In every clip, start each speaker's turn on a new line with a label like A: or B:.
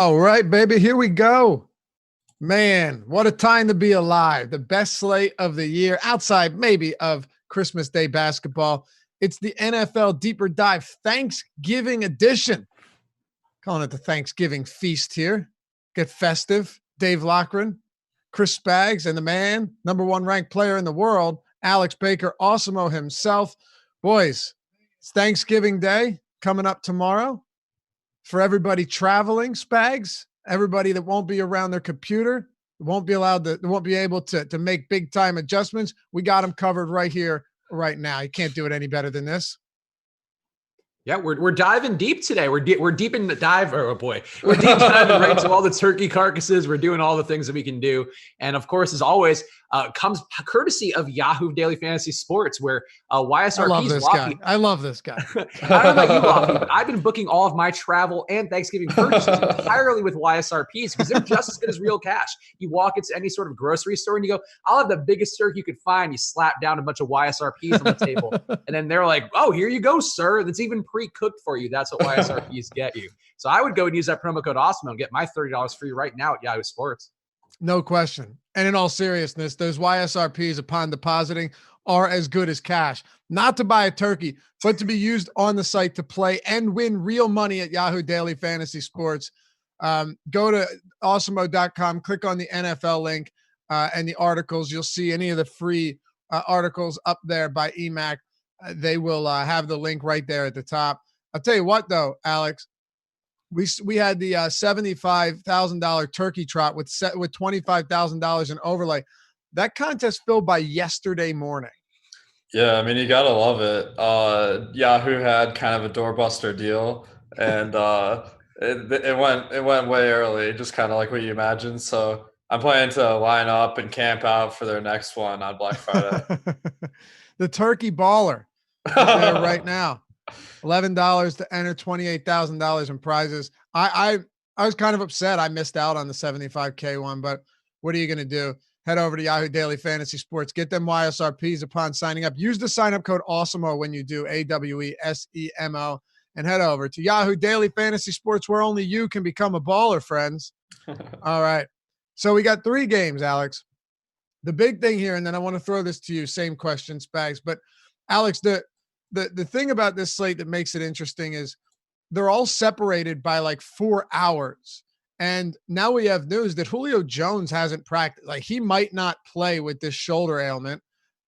A: All right, baby, here we go. Man, what a time to be alive. The best slate of the year, outside maybe of Christmas Day basketball. It's the NFL Deeper Dive Thanksgiving edition. Calling it the Thanksgiving feast here. Get festive. Dave Lochran, Chris Spags, and the man, number one ranked player in the world, Alex Baker, Awesemo himself. Boys, it's Thanksgiving Day coming up tomorrow. For everybody traveling, Spags, everybody that won't be around their computer, won't be able to make big time adjustments. We got them covered right here, right now. You can't do it any better than this.
B: Yeah, we're diving deep today. We're deep in the dive. Oh boy, we're deep diving right into all the turkey carcasses. We're doing all the things that we can do, and of course, as always, comes courtesy of Yahoo Daily Fantasy Sports, where YSRP's
A: I love this guy. I love this guy.
B: I don't know about you, Lofty, but I've been booking all of my travel and Thanksgiving purchases entirely with YSRPs because they're just as good as real cash. You walk into any sort of grocery store and you go, "I'll have the biggest turkey you could find." You slap down a bunch of YSRPs on the table, and then they're like, "Oh, here you go, sir. That's even pre-cooked for you." That's what YSRPs get you. So I would go and use that promo code Awesemo and get my $30 free right now at Yahoo Sports.
A: No question. And in all seriousness, those YSRPs upon depositing are as good as cash. Not to buy a turkey, but to be used on the site to play and win real money at Yahoo Daily Fantasy Sports. Go to awesemo.com, click on the NFL link and the articles. You'll see any of the free articles up there by EMAC. They will have the link right there at the top. I'll tell you what, though, Alex, we had the $75,000 turkey trot with $25,000 in overlay. That contest filled by yesterday morning.
C: Yeah, I mean, you gotta love it. Yahoo had kind of a doorbuster deal, and it went way early, just kind of like what you imagined. So I'm planning to line up and camp out for their next one on Black Friday.
A: The turkey baller is there right now. $11 to enter, $28,000 in prizes. I was kind of upset I missed out on the 75K one, but what are you going to do? Head over to Yahoo Daily Fantasy Sports. Get them YSRPs upon signing up. Use the sign-up code AWESEMO when you do, AWESEMO, and head over to Yahoo Daily Fantasy Sports, where only you can become a baller, friends. All right. So we got 3 games, Alex. The big thing here, and then I want to throw this to you, same question, Spags, but Alex, the thing about this slate that makes it interesting is they're all separated by like 4 hours. And now we have news that Julio Jones hasn't practiced. Like, he might not play with this shoulder ailment.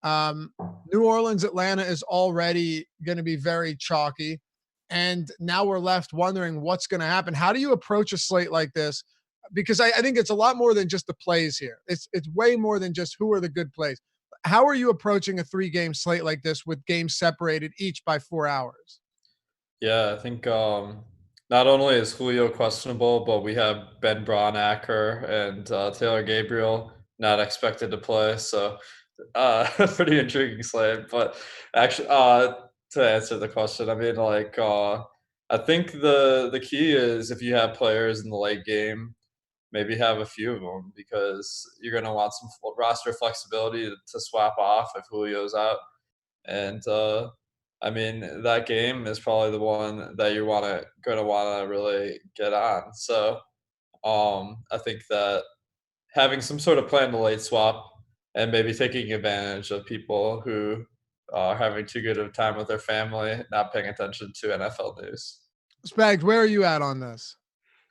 A: New Orleans, Atlanta is already going to be very chalky. And now we're left wondering what's going to happen. How do you approach a slate like this? Because I think it's a lot more than just the plays here. It's way more than just who are the good plays. How are you approaching a 3-game slate like this with games separated each by 4 hours?
C: Yeah, I think not only is Julio questionable, but we have Ben Braunacker and Taylor Gabriel not expected to play. So pretty intriguing slate. But actually, to answer the question, I mean, like, I think the key is if you have players in the late game, maybe have a few of them because you're going to want some roster flexibility to swap off if Julio's out. And I mean, that game is probably the one that you're going to want to really get on. So I think that having some sort of plan to late swap and maybe taking advantage of people who are having too good of a time with their family, not paying attention to NFL news.
A: Spags, where are you at on this?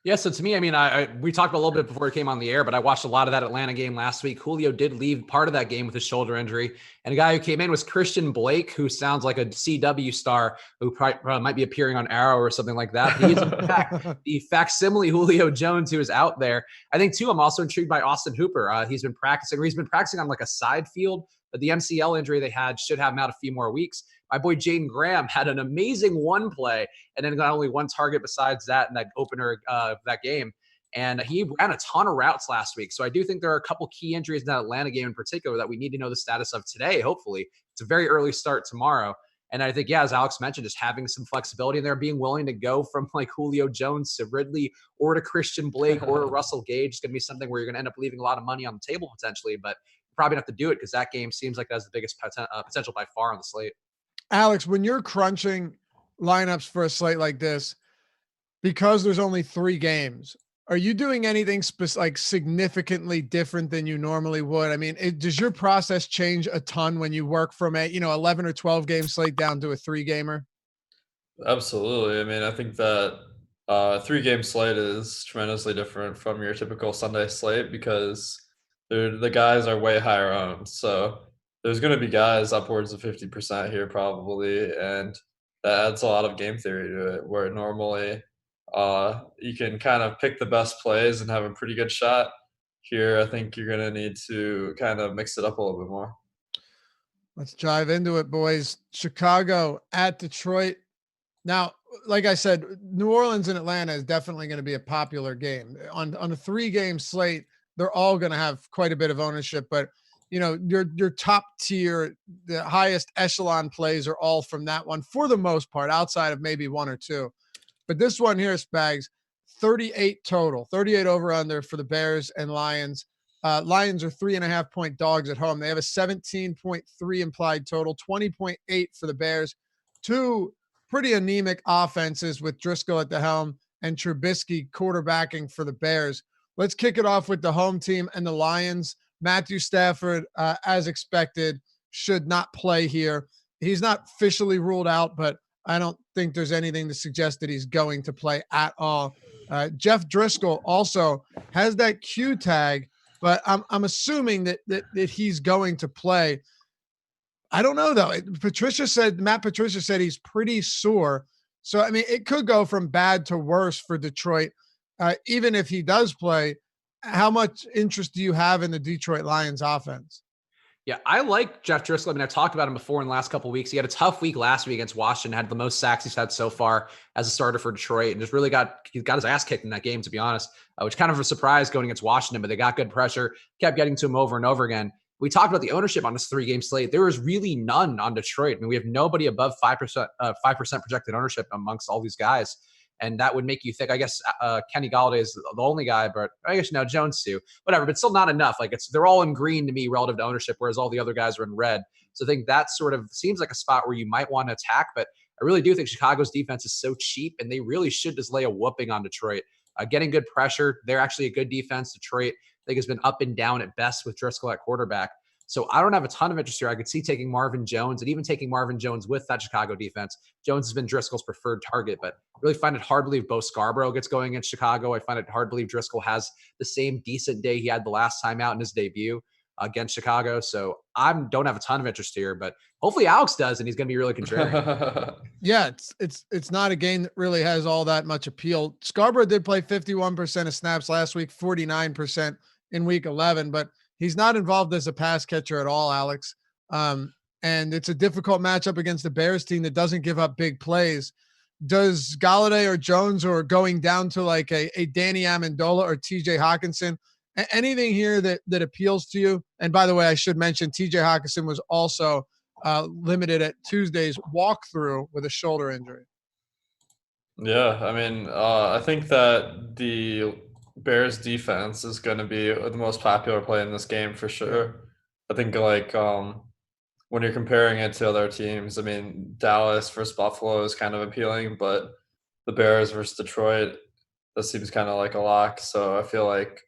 B: Yeah, so to me, I mean, we talked a little bit before it came on the air, but I watched a lot of that Atlanta game last week. Julio did leave part of that game with his shoulder injury. And a guy who came in was Christian Blake, who sounds like a CW star who probably might be appearing on Arrow or something like that. But he is, in fact, the facsimile Julio Jones who is out there. I think, too, I'm also intrigued by Austin Hooper. He's been practicing on like a side field, but the MCL injury they had should have him out a few more weeks. My boy Jaden Graham had an amazing one play and then got only one target besides that in that opener of that game. And he ran a ton of routes last week. So I do think there are a couple key injuries in that Atlanta game in particular that we need to know the status of today, hopefully. It's a very early start tomorrow. And I think, yeah, as Alex mentioned, just having some flexibility in there, being willing to go from like Julio Jones to Ridley or to Christian Blake or to Russell Gage is going to be something where you're going to end up leaving a lot of money on the table potentially, but you're probably going to have to do it because that game seems like it has the biggest potential by far on the slate.
A: Alex, when you're crunching lineups for a slate like this, because there's only 3 games, Are you doing anything like significantly different than you normally would? I mean, does your process change a ton when you work from a 11 or 12 game slate down to a 3-gamer?
C: Absolutely. I mean, I think that 3 game slate is tremendously different from your typical Sunday slate because the guys are way higher owned. So there's going to be guys upwards of 50% here probably, and that adds a lot of game theory to it. Where normally you can kind of pick the best plays and have a pretty good shot. Here, I think you're going to need to kind of mix it up a little bit more.
A: Let's dive into it, boys. Chicago at Detroit. Now, like I said, New Orleans and Atlanta is definitely going to be a popular game. On a 3-game slate, they're all going to have quite a bit of ownership, but your top tier, the highest echelon plays are all from that one for the most part, outside of maybe one or two. But this one here, Spags, 38 total, 38 over under for the Bears and Lions. Lions are 3.5-point dogs at home. They have a 17.3 implied total, 20.8 for the Bears. Two pretty anemic offenses with Driscoll at the helm and Trubisky quarterbacking for the Bears. Let's kick it off with the home team and the Lions. Matthew Stafford, as expected, should not play here. He's not officially ruled out, but I don't think there's anything to suggest that he's going to play at all. Jeff Driscoll also has that Q tag, but I'm assuming that he's going to play. I don't know though. Matt Patricia said he's pretty sore. So, I mean, it could go from bad to worse for Detroit. Even if he does play, how much interest do you have in the Detroit Lions offense?
B: Yeah, I like Jeff Driscoll. I mean, I've talked about him before in the last couple of weeks. He had a tough week last week against Washington, had the most sacks he's had so far as a starter for Detroit, and just really got his ass kicked in that game, to be honest, which kind of a surprise going against Washington, but they got good pressure, kept getting to him over and over again. We talked about the ownership on this 3-game slate. There was really none on Detroit. I mean, we have nobody above 5%, 5% projected ownership amongst all these guys. And that would make you think, I guess, Kenny Galladay is the only guy, but I guess Jones too, whatever, but still not enough. Like they're all in green to me relative to ownership, whereas all the other guys are in red. So I think that sort of seems like a spot where you might want to attack, but I really do think Chicago's defense is so cheap and they really should just lay a whooping on Detroit. Getting good pressure. They're actually a good defense. Detroit, I think, has been up and down at best with Driscoll at quarterback. So I don't have a ton of interest here. I could see taking Marvin Jones and even taking Marvin Jones with that Chicago defense. Jones has been Driscoll's preferred target, but I really find it hard to believe Bo Scarborough gets going against Chicago. I find it hard to believe Driscoll has the same decent day he had the last time out in his debut against Chicago. So I don't have a ton of interest here, but hopefully Alex does, and he's going to be really contrarian.
A: Yeah, it's not a game that really has all that much appeal. Scarborough did play 51% of snaps last week, 49% in week 11, but he's not involved as a pass catcher at all, Alex. And it's a difficult matchup against the Bears team that doesn't give up big plays. Does Galladay or Jones, or going down to like a Danny Amendola or TJ Hawkinson, anything here that appeals to you? And by the way, I should mention TJ Hawkinson was also limited at Tuesday's walkthrough with a shoulder injury.
C: Yeah, I mean, I think that the Bears defense is going to be the most popular play in this game for sure. I think when you're comparing it to other teams, I mean, Dallas versus Buffalo is kind of appealing, but the Bears versus Detroit, that seems kind of like a lock. So I feel like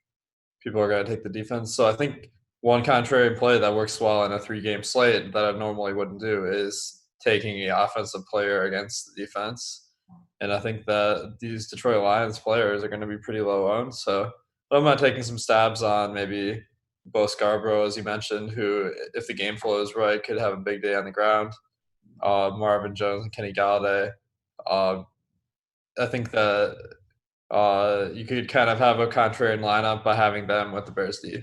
C: people are going to take the defense. So I think one contrarian play that works well in a 3-game slate that I normally wouldn't do is taking the offensive player against the defense. And I think that these Detroit Lions players are going to be pretty low owned. So I'm not taking some stabs on maybe Bo Scarborough, as you mentioned, who, if the game flow is right, could have a big day on the ground. Marvin Jones and Kenny Galladay. I think that you could kind of have a contrarian lineup by having them with the Bears D.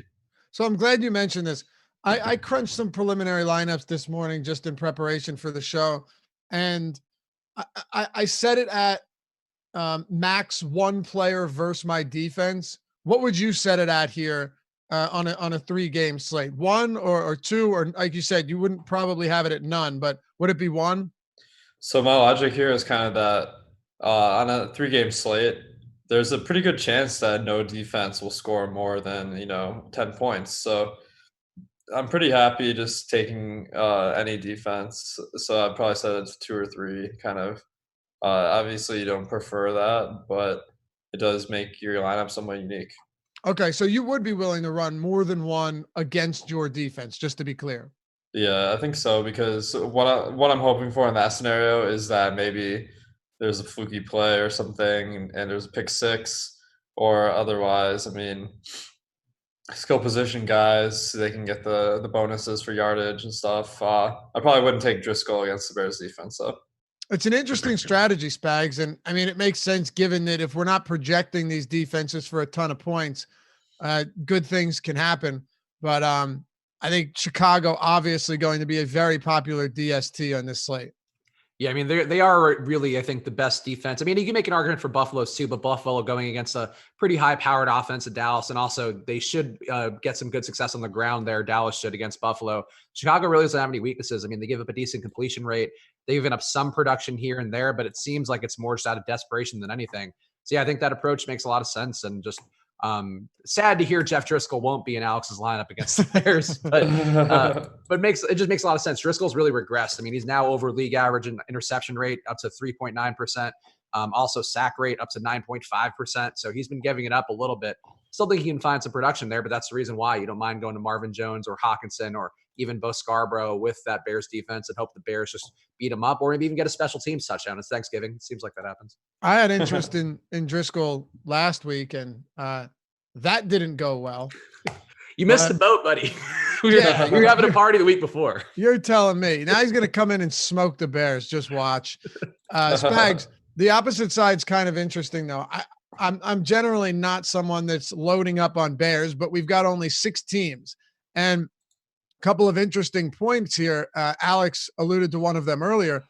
A: So I'm glad you mentioned this. I crunched some preliminary lineups this morning just in preparation for the show. And I set it at max one player versus my defense. What would you set it at here on a 3-game slate? One or two, or like you said, you wouldn't probably have it at none, but would it be one?
C: So my logic here is kind of that on a 3-game slate, there's a pretty good chance that no defense will score more than 10 points. So I'm pretty happy just taking any defense. So I'd probably set it to 2 or 3 kind of. Obviously, you don't prefer that, but it does make your lineup somewhat unique.
A: Okay, so you would be willing to run more than one against your defense, just to be clear.
C: Yeah, I think so, because what I'm hoping for in that scenario is that maybe there's a fluky play or something, and there's a pick six, or otherwise, I mean, skill position guys, they can get the bonuses for yardage and stuff. I probably wouldn't take Driscoll against the Bears defense, though.
A: It's an interesting strategy, Spags. And I mean, it makes sense given that if we're not projecting these defenses for a ton of points, good things can happen. But I think Chicago obviously going to be a very popular DST on this slate.
B: Yeah, I mean, they are really, I think, the best defense. I mean, you can make an argument for Buffalo too, but Buffalo going against a pretty high-powered offense at Dallas, and also they should get some good success on the ground there. Dallas should against Buffalo. Chicago really doesn't have any weaknesses. I mean, they give up a decent completion rate. They've given up some production here and there, but it seems like it's more just out of desperation than anything. So yeah, I think that approach makes a lot of sense, and just sad to hear Jeff Driscoll won't be in Alex's lineup against the Bears, but it just makes a lot of sense. Driscoll's really regressed. I mean, he's now over league average in interception rate up to 3.9%. Also sack rate up to 9.5%. So he's been giving it up a little bit. Still think he can find some production there, but that's the reason why you don't mind going to Marvin Jones or Hawkinson or even Bo Scarborough with that Bears defense and hope the Bears just beat him up or maybe even get a special teams touchdown. It's Thanksgiving. It seems like that happens.
A: I had interest in Driscoll last week, and that didn't go well.
B: You missed the boat, buddy. We were having a party the week before.
A: You're telling me. Now he's going to come in and smoke the Bears. Just watch. Spags, the opposite side's kind of interesting, though. I'm generally not someone that's loading up on Bears, but we've got only 6 teams. And a couple of interesting points here. Alex alluded to one of them earlier.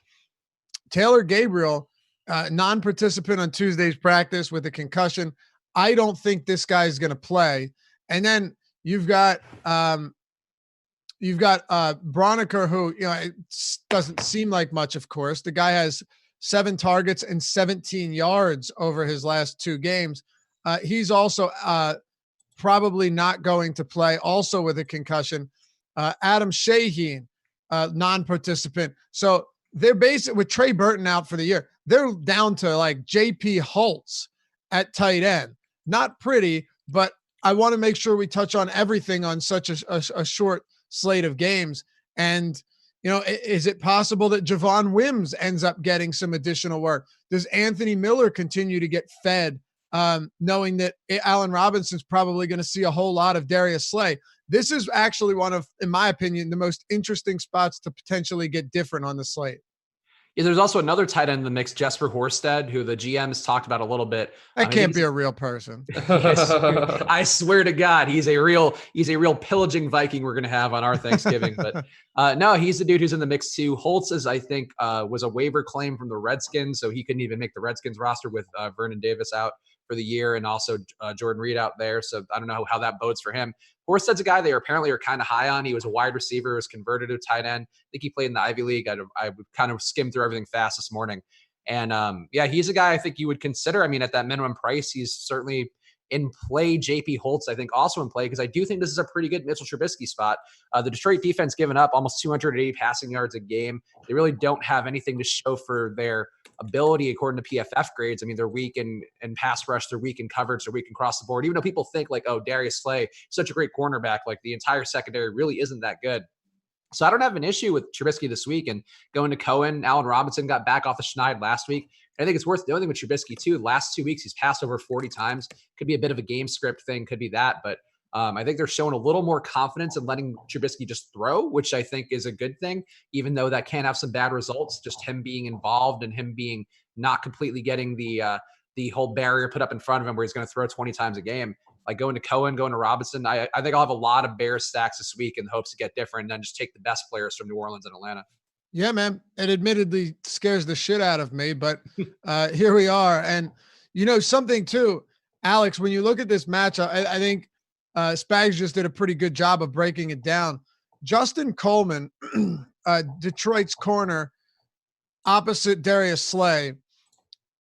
A: Taylor Gabriel, non-participant on Tuesday's practice with a concussion. I don't think this guy's going to play. And then you've got Broniker, who, it doesn't seem like much, of course. The guy has 7 targets and 17 yards over his last 2 games. He's also probably not going to play, also with a concussion. Adam Shaheen, non-participant. So they're basically, with Trey Burton out for the year, they're down to like J.P. Holtz at tight end. Not pretty, but I want to make sure we touch on everything on such a short slate of games. And, is it possible that Javon Wims ends up getting some additional work? Does Anthony Miller continue to get fed, knowing that Allen Robinson's probably going to see a whole lot of Darius Slay? This is actually one of, in my opinion, the most interesting spots to potentially get different on the slate.
B: Yeah, there's also another tight end in the mix, Jesper Horsted, who the GM has talked about a little bit.
A: That can't be a real person.
B: I swear to God, he's a real pillaging Viking we're going to have on our Thanksgiving. But no, he's the dude who's in the mix too. Holtz is, I think, was a waiver claim from the Redskins, so he couldn't even make the Redskins roster with Vernon Davis out for the year, and also Jordan Reed out there. So I don't know how that bodes for him. Horsted's a guy they apparently are kind of high on. He was a wide receiver, was converted to a tight end. I think he played in the Ivy League. I would kind of skim through everything fast this morning. And he's a guy I think you would consider. I mean, at that minimum price, he's certainly in play. JP Holtz, I think, also in play, because I do think this is a pretty good Mitchell Trubisky spot. The Detroit defense giving up almost 280 passing yards a game. They really don't have anything to show for their ability according to PFF grades. I mean, they're weak in pass rush, they're weak in coverage, they're weak across the board. Even though people think like, oh, Darius Slay, such a great cornerback, like the entire secondary really isn't that good. So I don't have an issue with Trubisky this week and going to Cohen. Allen Robinson got back off the schneid last week. I think it's worth noting with Trubisky too. Last 2 weeks, he's passed over 40 times. Could be a bit of a game script thing, could be that. But I think they're showing a little more confidence in letting Trubisky just throw, which I think is a good thing, even though that can have some bad results. Just him being involved and him being not completely getting the whole barrier put up in front of him where he's going to throw 20 times a game. Like going to Cohen, going to Robinson. I think I'll have a lot of Bears stacks this week in hopes to get different and then just take the best players from New Orleans and Atlanta.
A: Yeah, man. It admittedly scares the shit out of me, but here we are. And something too, Alex, when you look at this matchup, I think Spags just did a pretty good job of breaking it down. Justin Coleman, Detroit's corner, opposite Darius Slay,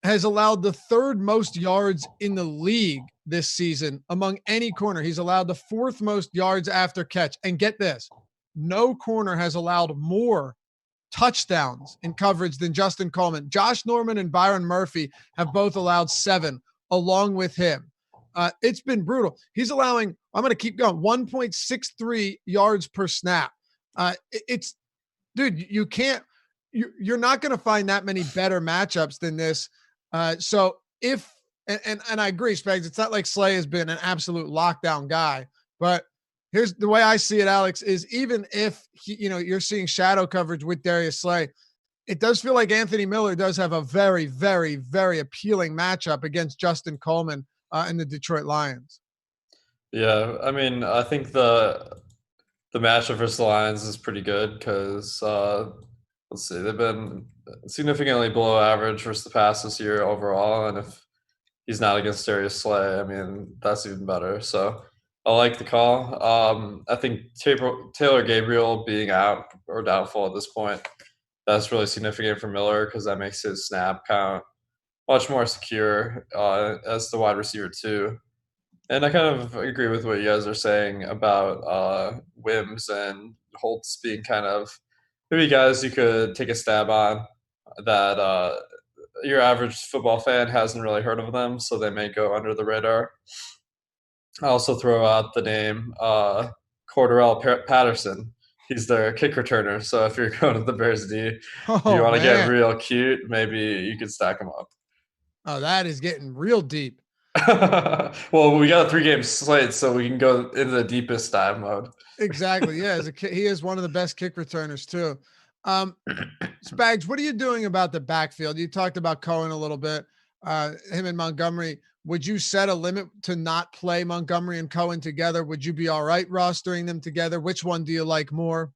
A: has allowed the 3rd most yards in the league this season among any corner. He's allowed the 4th most yards after catch. And get this, no corner has allowed more touchdowns in coverage than Justin Coleman. Josh Norman and Byron Murphy have both allowed 7. along with him. It's been brutal. He's allowing, I'm going to keep going, 1.63 yards per snap. It's, dude, you can't, you're not going to find that many better matchups than this. So if, and I agree, Spags, it's not like Slay has been an absolute lockdown guy, but here's the way I see it, Alex, is even if you're seeing shadow coverage with Darius Slay, it does feel like Anthony Miller does have a very, very, very appealing matchup against Justin Coleman and the Detroit Lions.
C: Yeah, I mean, I think the matchup versus the Lions is pretty good because let's see, they've been significantly below average versus the pass this year overall, and if he's not against Darius Slay, I mean, that's even better. So I like the call. I think Taylor Gabriel being out or doubtful at this point, that's really significant for Miller because that makes his snap count much more secure as the wide receiver too. And I kind of agree with what you guys are saying about Wims and Holtz being kind of maybe guys you could take a stab on that your average football fan hasn't really heard of them, so they may go under the radar. I also throw out the name Cordarrelle Patterson. He's their kick returner. So if you're going to the Bears D, if you want to get real cute, maybe you could stack him up.
A: Oh, that is getting real deep.
C: Well, we got a 3-game slate, so we can go into the deepest dive mode.
A: Exactly. Yeah, he is one of the best kick returners too. Spags, what are you doing about the backfield? You talked about Cohen a little bit, him and Montgomery. Would you set a limit to not play Montgomery and Cohen together? Would you be all right rostering them together? Which one do you like more?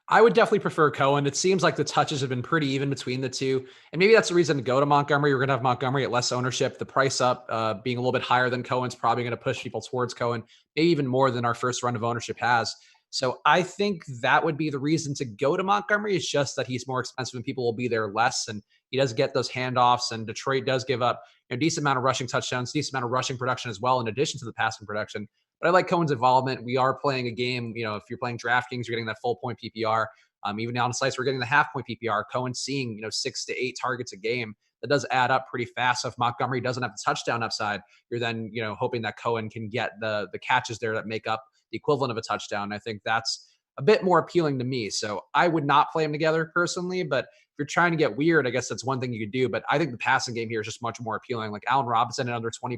B: I would definitely prefer Cohen. It seems like the touches have been pretty even between the two. And maybe that's the reason to go to Montgomery. We're going to have Montgomery at less ownership. The price up being a little bit higher than Cohen's probably going to push people towards Cohen, maybe even more than our first run of ownership has. So I think that would be the reason to go to Montgomery. It's just that he's more expensive and people will be there less. And he does get those handoffs, and Detroit does give up a decent amount of rushing touchdowns, decent amount of rushing production as well, in addition to the passing production. But I like Cohen's involvement. We are playing a game, if you're playing DraftKings, you're getting that full point PPR. Even now on Slice, we're getting the half point PPR. Cohen seeing, 6 to 8 targets a game. That does add up pretty fast. So if Montgomery doesn't have the touchdown upside, you're then, hoping that Cohen can get the catches there that make up the equivalent of a touchdown. I think that's a bit more appealing to me. So I would not play them together personally, but if you're trying to get weird, I guess that's one thing you could do. But I think the passing game here is just much more appealing. Like Allen Robinson at under 20%,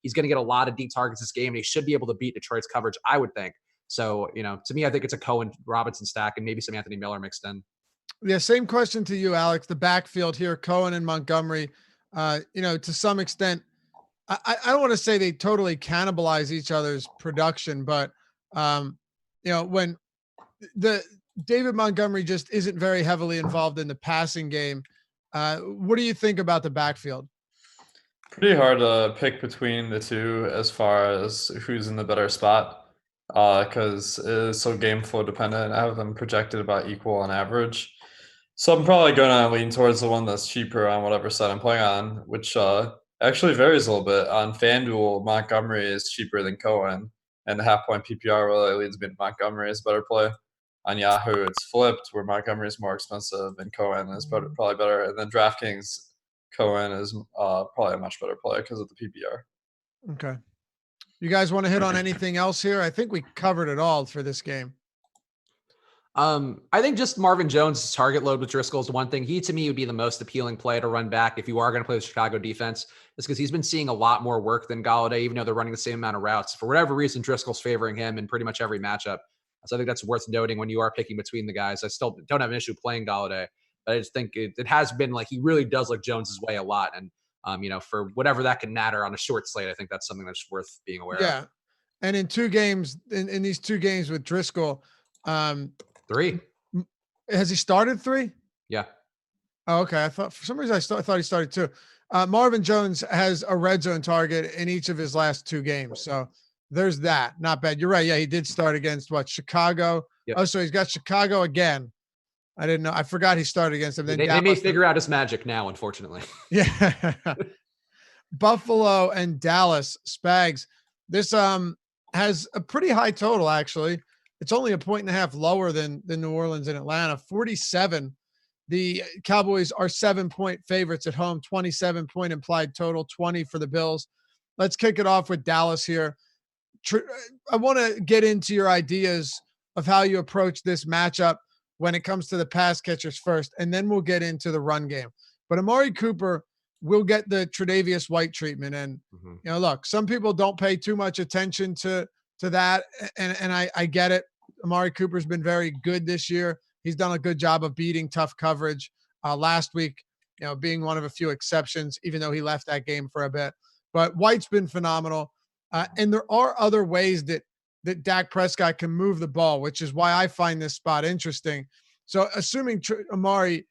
B: he's going to get a lot of deep targets this game, and he should be able to beat Detroit's coverage, I would think. So, to me, I think it's a Cohen Robinson stack and maybe some Anthony Miller mixed in.
A: Yeah. Same question to you, Alex. The backfield here, Cohen and Montgomery, to some extent, I don't want to say they totally cannibalize each other's production, but, when the David Montgomery just isn't very heavily involved in the passing game, what do you think about the backfield?
C: Pretty hard to pick between the two as far as who's in the better spot. Because it is so game flow dependent. I have them projected about equal on average. So I'm probably going to lean towards the one that's cheaper on whatever side I'm playing on, which actually varies a little bit. On FanDuel, Montgomery is cheaper than Cohen, and the half point PPR really leads me to Montgomery as a better play. On Yahoo, it's flipped, where Montgomery is more expensive and Cohen is probably better. And then DraftKings, Cohen is probably a much better play because of the PPR.
A: Okay. You guys want to hit on anything else here? I think we covered it all for this game.
B: I think just Marvin Jones' target load with Driscoll is one thing. He, to me, would be the most appealing play to run back if you are going to play the Chicago defense. It's because he's been seeing a lot more work than Golladay, even though they're running the same amount of routes. For whatever reason, Driscoll's favoring him in pretty much every matchup. So I think that's worth noting when you are picking between the guys. I still don't have an issue playing Golladay, but I just think it has been like he really does look Jones's way a lot. And, for whatever that can matter on a short slate, I think that's something that's worth being aware of.
A: Yeah. And in 2 games, in these 2 games with Driscoll,
B: 3.
A: Has he started 3?
B: Yeah.
A: Oh, okay. I thought for some reason I thought he started 2. Marvin Jones has a red zone target in each of his last 2 games. So there's that. Not bad. You're right. Yeah. He did start against Chicago. Yep. Oh, so he's got Chicago again. I didn't know. I forgot he started against them. Then
B: they may figure out his magic now, unfortunately.
A: Yeah. Buffalo and Dallas. Spags. This has a pretty high total, actually. It's only 1.5 points lower than New Orleans and Atlanta. 47. The Cowboys are 7-point favorites at home, 27-point implied total, 20 for the Bills. Let's kick it off with Dallas here. I want to get into your ideas of how you approach this matchup when it comes to the pass catchers first, and then we'll get into the run game. But Amari Cooper will get the Tre'Davious White treatment. And, look, some people don't pay too much attention to that. And I get it. Amari Cooper's been very good this year. He's done a good job of beating tough coverage last week, being one of a few exceptions, even though he left that game for a bit. But White's been phenomenal. And there are other ways that Dak Prescott can move the ball, which is why I find this spot interesting. So assuming Amari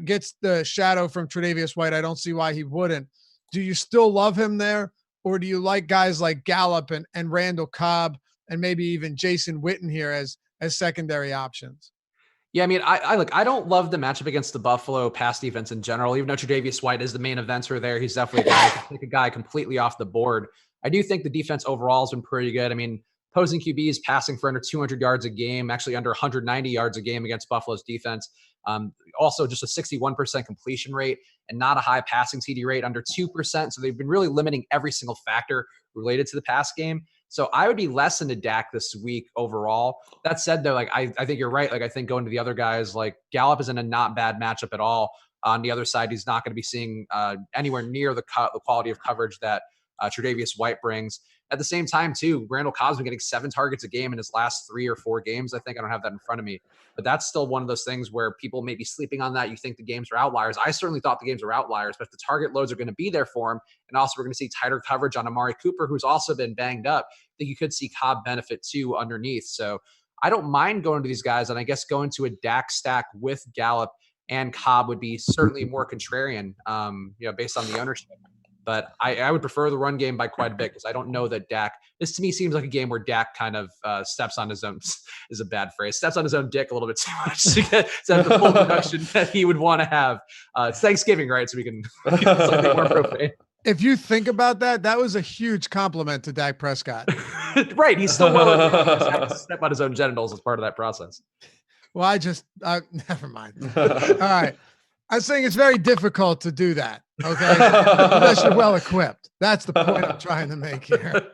A: gets the shadow from Tre'Davious White, I don't see why he wouldn't. Do you still love him there? Or do you like guys like Gallup and Randall Cobb and maybe even Jason Witten here as secondary options?
B: Yeah, I mean, I don't love the matchup against the Buffalo pass defense in general. Even though Tre'Davious White is the main eventer there, he's definitely a guy who can take a guy completely off the board. I do think the defense overall has been pretty good. I mean, opposing QBs passing for under 200 yards a game, actually under 190 yards a game against Buffalo's defense. Also just a 61% completion rate and not a high passing TD rate, under 2%. So they've been really limiting every single factor related to the pass game. So I would be less into Dak this week overall. That said, though, like I think you're right. Like I think going to the other guys, like Gallup is in a not bad matchup at all. On the other side, he's not going to be seeing anywhere near the quality of coverage that Tre'Davious White brings. At the same time, too, Randall Cobb's been getting 7 targets a game in his last 3 or 4 games. I think I don't have that in front of me, but that's still one of those things where people may be sleeping on that. You think the games are outliers. I certainly thought the games were outliers, but if the target loads are going to be there for him, and also we're going to see tighter coverage on Amari Cooper, who's also been banged up, I think you could see Cobb benefit too underneath. So I don't mind going to these guys, and I guess going to a Dak stack with Gallup and Cobb would be certainly more contrarian, based on the ownership. But I would prefer the run game by quite a bit because I don't know that Dak, this to me seems like a game where Dak kind of steps on his own, is a bad phrase, steps on his own dick a little bit too much to have the full production that he would want to have. It's Thanksgiving, right? So we can something more profane.
A: If you think about that, that was a huge compliment to Dak Prescott.
B: Right. He's still well to step on his own genitals as part of that process.
A: Well, never mind. All right. I was saying it's very difficult to do that. Okay. Unless you're well equipped. That's the point I'm trying to make here.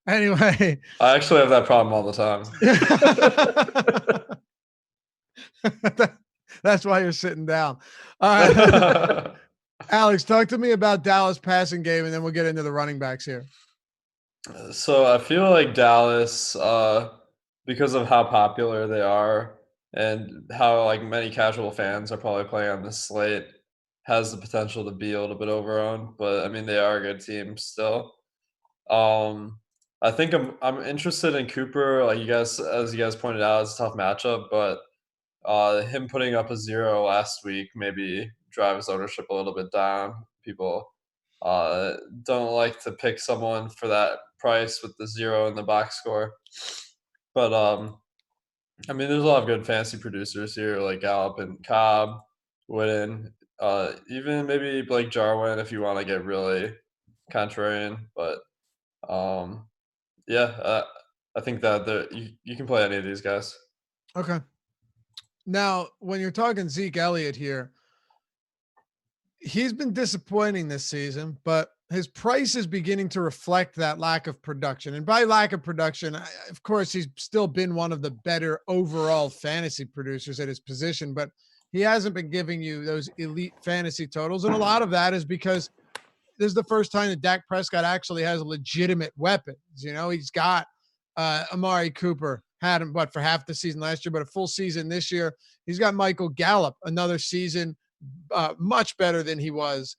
A: Anyway.
C: I actually have that problem all the
A: time. That's why you're sitting down. All right. Alex, talk to me about Dallas passing game, and then we'll get into the running backs here.
C: So I feel like Dallas, because of how popular they are and how like many casual fans are probably playing on this slate, has the potential to be a little bit overowned. But I mean, they are a good team still. I think I'm interested in Cooper. Like as you guys pointed out, it's a tough matchup, but him putting up a 0 last week maybe drives ownership a little bit down. People don't like to pick someone for that price with the 0 in the box score. But I mean, there's a lot of good fantasy producers here, like Gallup and Cobb, Witten, even maybe Blake Jarwin if you want to get really contrarian. But I think that you can play any of these guys.
A: Okay. Now, when you're talking Zeke Elliott here, he's been disappointing this season, but his price is beginning to reflect that lack of production. And by lack of production, of course, he's still been one of the better overall fantasy producers at his position, but he hasn't been giving you those elite fantasy totals. And a lot of that is because this is the first time that Dak Prescott actually has legitimate weapons. He's got Amari Cooper, had him, for half the season last year, but a full season this year. He's got Michael Gallup, another season, much better than he was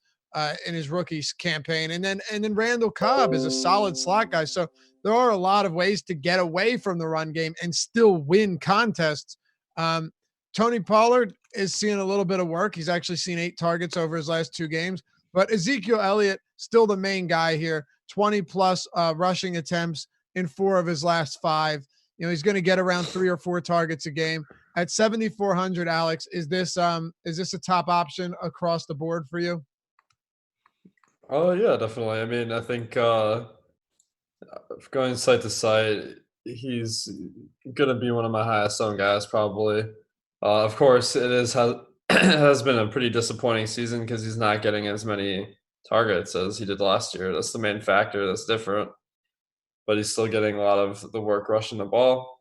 A: in his rookie campaign. And then Randall Cobb is a solid slot guy. So there are a lot of ways to get away from the run game and still win contests. Tony Pollard is seeing a little bit of work. He's actually seen 8 targets over his last 2 games, but Ezekiel Elliott, still the main guy here, 20 plus rushing attempts in 4 of his last 5. He's going to get around 3 or 4 targets a game. At 7,400, Alex, is this a top option across the board for you?
C: Oh yeah, definitely. I mean, I think going site to site, he's gonna be one of my highest owned guys probably. Of course, it has been a pretty disappointing season because he's not getting as many targets as he did last year. That's the main factor that's different. But he's still getting a lot of the work rushing the ball.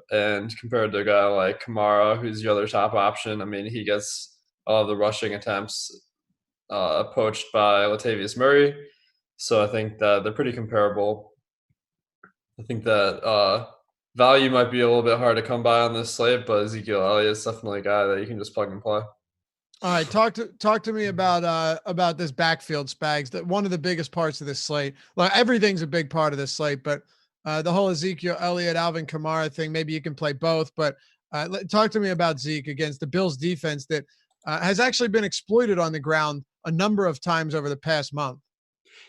C: And compared to a guy like Kamara, who's the other top option, I mean, he gets all of the rushing attempts poached by Latavius Murray. So I think that they're pretty comparable. I think that value might be a little bit hard to come by on this slate, but Ezekiel Elliott is definitely a guy that you can just plug and play.
A: All right, talk to me about this backfield, Spags. That one of the biggest parts of this slate. Like everything's a big part of this slate, but the whole Ezekiel Elliott, Alvin Kamara thing. Maybe you can play both, but talk to me about Zeke against the Bills defense that has actually been exploited on the ground a number of times over the past month.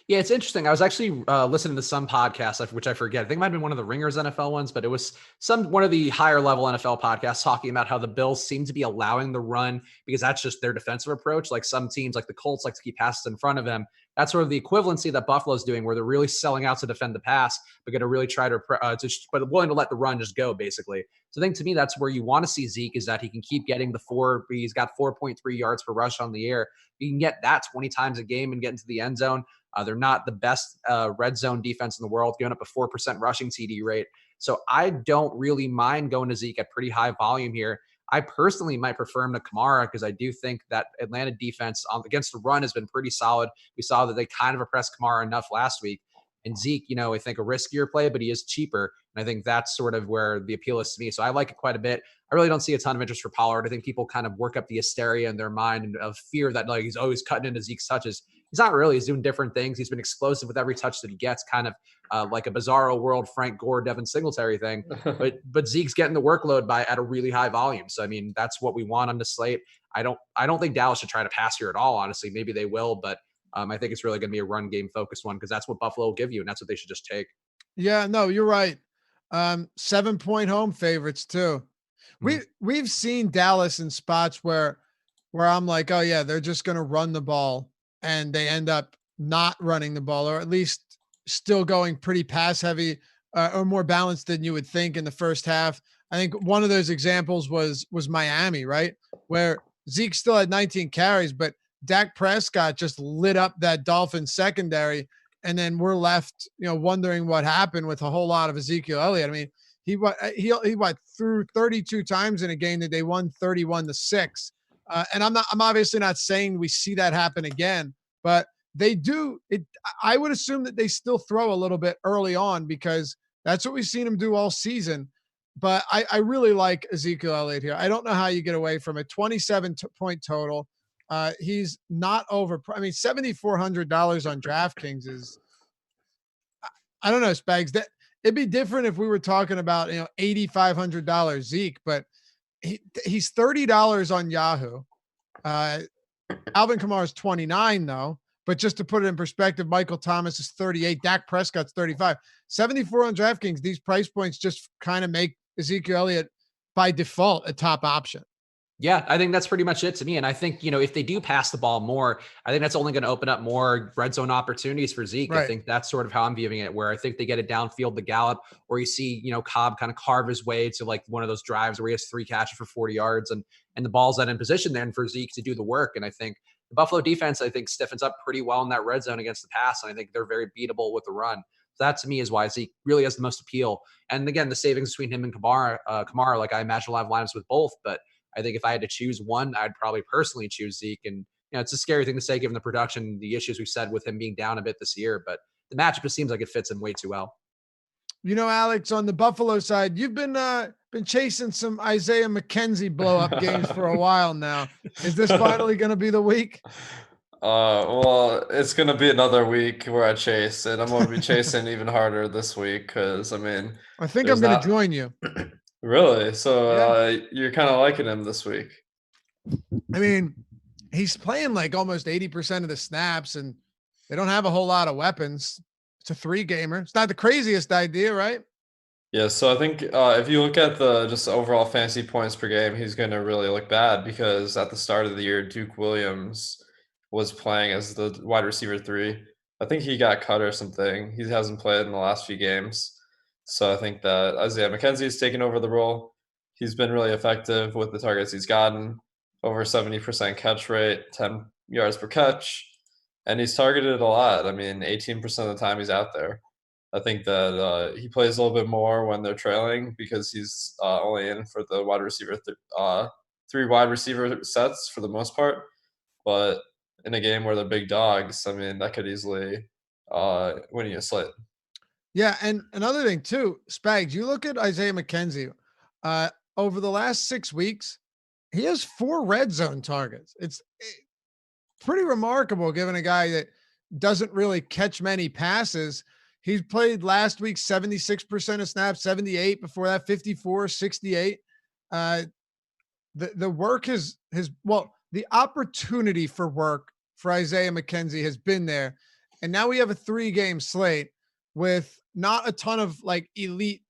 B: Yeah, it's interesting. I was actually listening to some podcasts, which I forget. I think it might have been one of the Ringers NFL ones, but it was one of the higher level NFL podcasts talking about how the Bills seem to be allowing the run because that's just their defensive approach. Like some teams, like the Colts, like to keep passes in front of them. That's sort of the equivalency that Buffalo's doing, where they're really selling out to defend the pass, but going to really try to, but willing to let the run just go, basically. So I think to me, that's where you want to see Zeke is that he can keep getting he's got 4.3 yards per rush on the air. You can get that 20 times a game and get into the end zone. They're not the best red zone defense in the world, giving up a 4% rushing TD rate. So I don't really mind going to Zeke at pretty high volume here. I personally might prefer him to Kamara because I do think that Atlanta defense against the run has been pretty solid. We saw that they kind of oppressed Kamara enough last week. And Zeke, I think a riskier play, but he is cheaper. And I think that's sort of where the appeal is to me. So I like it quite a bit. I really don't see a ton of interest for Pollard. I think people kind of work up the hysteria in their mind of fear that like he's always cutting into Zeke's touches. He's not really. He's doing different things. He's been explosive with every touch that he gets, kind of like a bizarro world Frank Gore, Devin Singletary thing. But Zeke's getting the workload at a really high volume. So I mean, that's what we want on the slate. I don't think Dallas should try to pass here at all. Honestly, maybe they will, but I think it's really going to be a run game focused one because that's what Buffalo will give you, and that's what they should just take.
A: Yeah, no, you're right. 7-point home favorites too. We've seen Dallas in spots where I'm like, oh yeah, they're just going to run the ball, and they end up not running the ball, or at least still going pretty pass heavy or more balanced than you would think in the first half. I think one of those examples was Miami, right, where Zeke still had 19 carries, but Dak Prescott just lit up that Dolphins secondary, and then we're left, wondering what happened with a whole lot of Ezekiel Elliott. I mean, he threw 32 times in a game that they won 31-6. And I'm obviously not saying we see that happen again, but they do it. I would assume that they still throw a little bit early on because that's what we've seen him do all season. But I really like Ezekiel Elliott here. I don't know how you get away from a 27-point total. He's not over. I mean, $7,400 on DraftKings is, I don't know, Spags. That it'd be different if we were talking about $8,500 Zeke, but he's $30 on Yahoo. Alvin Kamara is 29 though. But just to put it in perspective, Michael Thomas is 38. Dak Prescott's 35. 74 on DraftKings. These price points just kind of make Ezekiel Elliott by default a top option.
B: Yeah, I think that's pretty much it to me. And I think, if they do pass the ball more, I think that's only going to open up more red zone opportunities for Zeke. Right. I think that's sort of how I'm viewing it, where I think they get it downfield, the gallop, or you see, Cobb kind of carve his way to like one of those drives where he has 3 catches for 40 yards and the ball's then in position then for Zeke to do the work. And I think the Buffalo defense, I think, stiffens up pretty well in that red zone against the pass. And I think they're very beatable with the run. So that to me is why Zeke really has the most appeal. And again, the savings between him and Kamara, like I imagine a lot of lineups with both, but I think if I had to choose one, I'd probably personally choose Zeke. And, it's a scary thing to say given the production, the issues we've said with him being down a bit this year, but the matchup just seems like it fits him way too well.
A: Alex, on the Buffalo side, you've been chasing some Isaiah McKenzie blow up games for a while now. Is this finally going to be the week?
C: Well, it's going to be another week where I chase, and I'm going to be chasing even harder this week because, I
A: think I'm going to join you.
C: Really? So you're kind of liking him this week?
A: I mean, he's playing like almost 80% of the snaps, and they don't have a whole lot of weapons. It's a 3-gamer. It's not the craziest idea, right?
C: Yeah, so I think if you look at the just overall fantasy points per game, he's going to really look bad because at the start of the year, Duke Williams was playing as the wide receiver 3. I think he got cut or something. He hasn't played in the last few games. So I think that Isaiah McKenzie is taking over the role. he's been really effective with the targets he's gotten. Over 70% catch rate, 10 yards per catch, and he's targeted a lot. I mean, 18% of the time he's out there. I think that he plays a little bit more when they're trailing because he's only in for the three wide receiver sets for the most part. But in a game where they're big dogs, I mean, that could easily win you a Slate.
A: Yeah, and another thing too, Spags, you look at Isaiah McKenzie. Over the last 6 weeks, he has 4 red zone targets. It's pretty remarkable given a guy that doesn't really catch many passes. He played last week 76% of snaps, 78 before that, 54, 68. The work the opportunity for work for Isaiah McKenzie has been there. And now we have a 3-game slate with not a ton of like elite